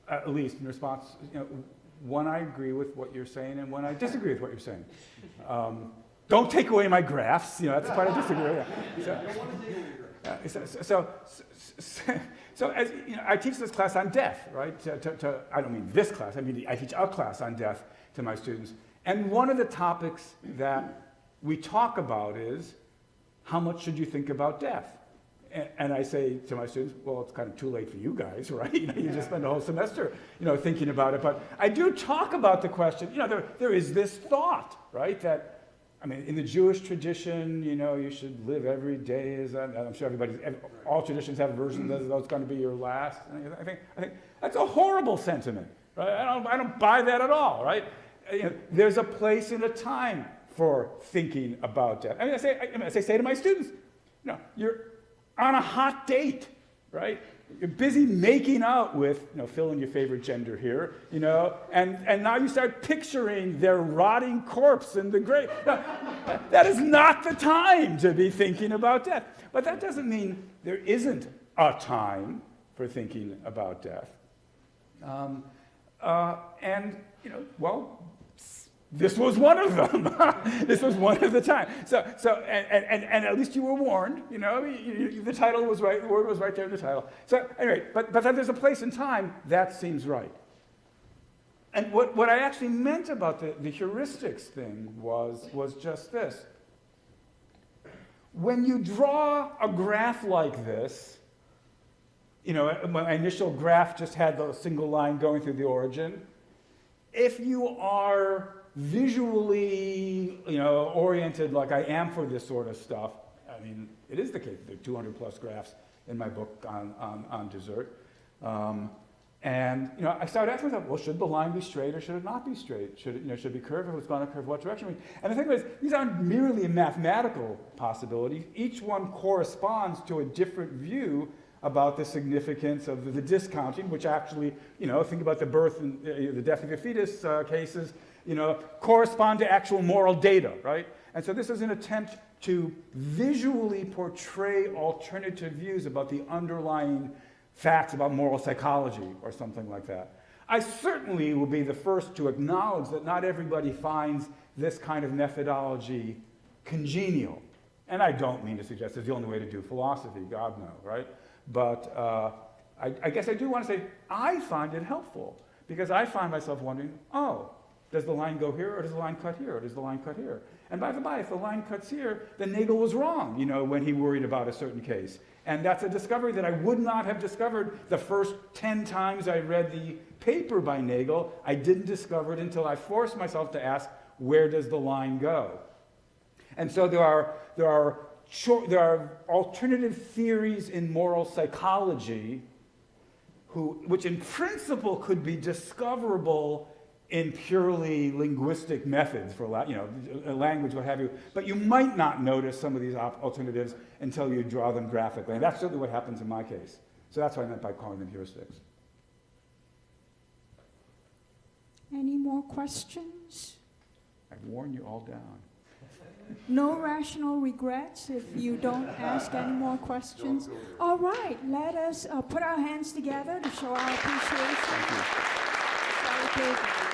at least, in response. You know, one, I agree with what you're saying, and one, I disagree with what you're saying. Don't take away my graphs, you know, that's the part I disagree with. So as you know, I teach this class on death, right? I don't mean this class, I mean I teach a class on death to my students. And one of the topics that we talk about is, how much should you think about death? And I say to my students, well, it's kind of too late for you guys, right? You know, you just spend the whole semester, you know, thinking about it. But I do talk about the question, you know, there is this thought, right? That I mean, in the Jewish tradition, you know, you should live every day as, I'm sure all traditions have versions of that's going to be your last. I think that's a horrible sentiment, right? I don't buy that at all, right? You know, there's a place and a time for thinking about death. I mean, I say to my students, you know, you're on a hot date, right? You're busy making out with, you know, fill in your favorite gender here, you know, and now you start picturing their rotting corpse in the grave. Now, that is not the time to be thinking about death. But that doesn't mean there isn't a time for thinking about death. And, you know, well, this was one of them. This was one of the time. And at least you were warned. You know, the title was right. The word was right there in the title. So anyway, but that there's a place and time that seems right. And what I actually meant about the heuristics thing was just this. When you draw a graph like this, you know, my initial graph just had the single line going through the origin. If you are visually, you know, oriented like I am for this sort of stuff, I mean, it is the case. There are 200 plus graphs in my book on dessert. And, you know, I started asking myself, well, should the line be straight or should it not be straight? Should it be curved? If it's going to curve, what direction? And the thing is, these aren't merely mathematical possibilities. Each one corresponds to a different view about the significance of the discounting, which actually, you know, think about the birth and the death of the fetus cases, you know, correspond to actual moral data, right? And so this is an attempt to visually portray alternative views about the underlying facts about moral psychology or something like that. I certainly will be the first to acknowledge that not everybody finds this kind of methodology congenial. And I don't mean to suggest it's the only way to do philosophy, God no, right? But I guess I do want to say I find it helpful because I find myself wondering, oh, does the line go here or does the line cut here or does the line cut here? And by the by, if the line cuts here, then Nagel was wrong, you know, when he worried about a certain case. And that's a discovery that I would not have discovered the first 10 times I read the paper by Nagel. I didn't discover it until I forced myself to ask, where does the line go? And so there are alternative theories in moral psychology which in principle could be discoverable in purely linguistic methods for language, what have you, but you might not notice some of these alternatives until you draw them graphically. And that's certainly what happens in my case. So that's what I meant by calling them heuristics. Any more questions? I've worn you all down. No rational regrets if you don't ask any more questions. All right, let us put our hands together to show our appreciation. Thank you. Shelly Kagan.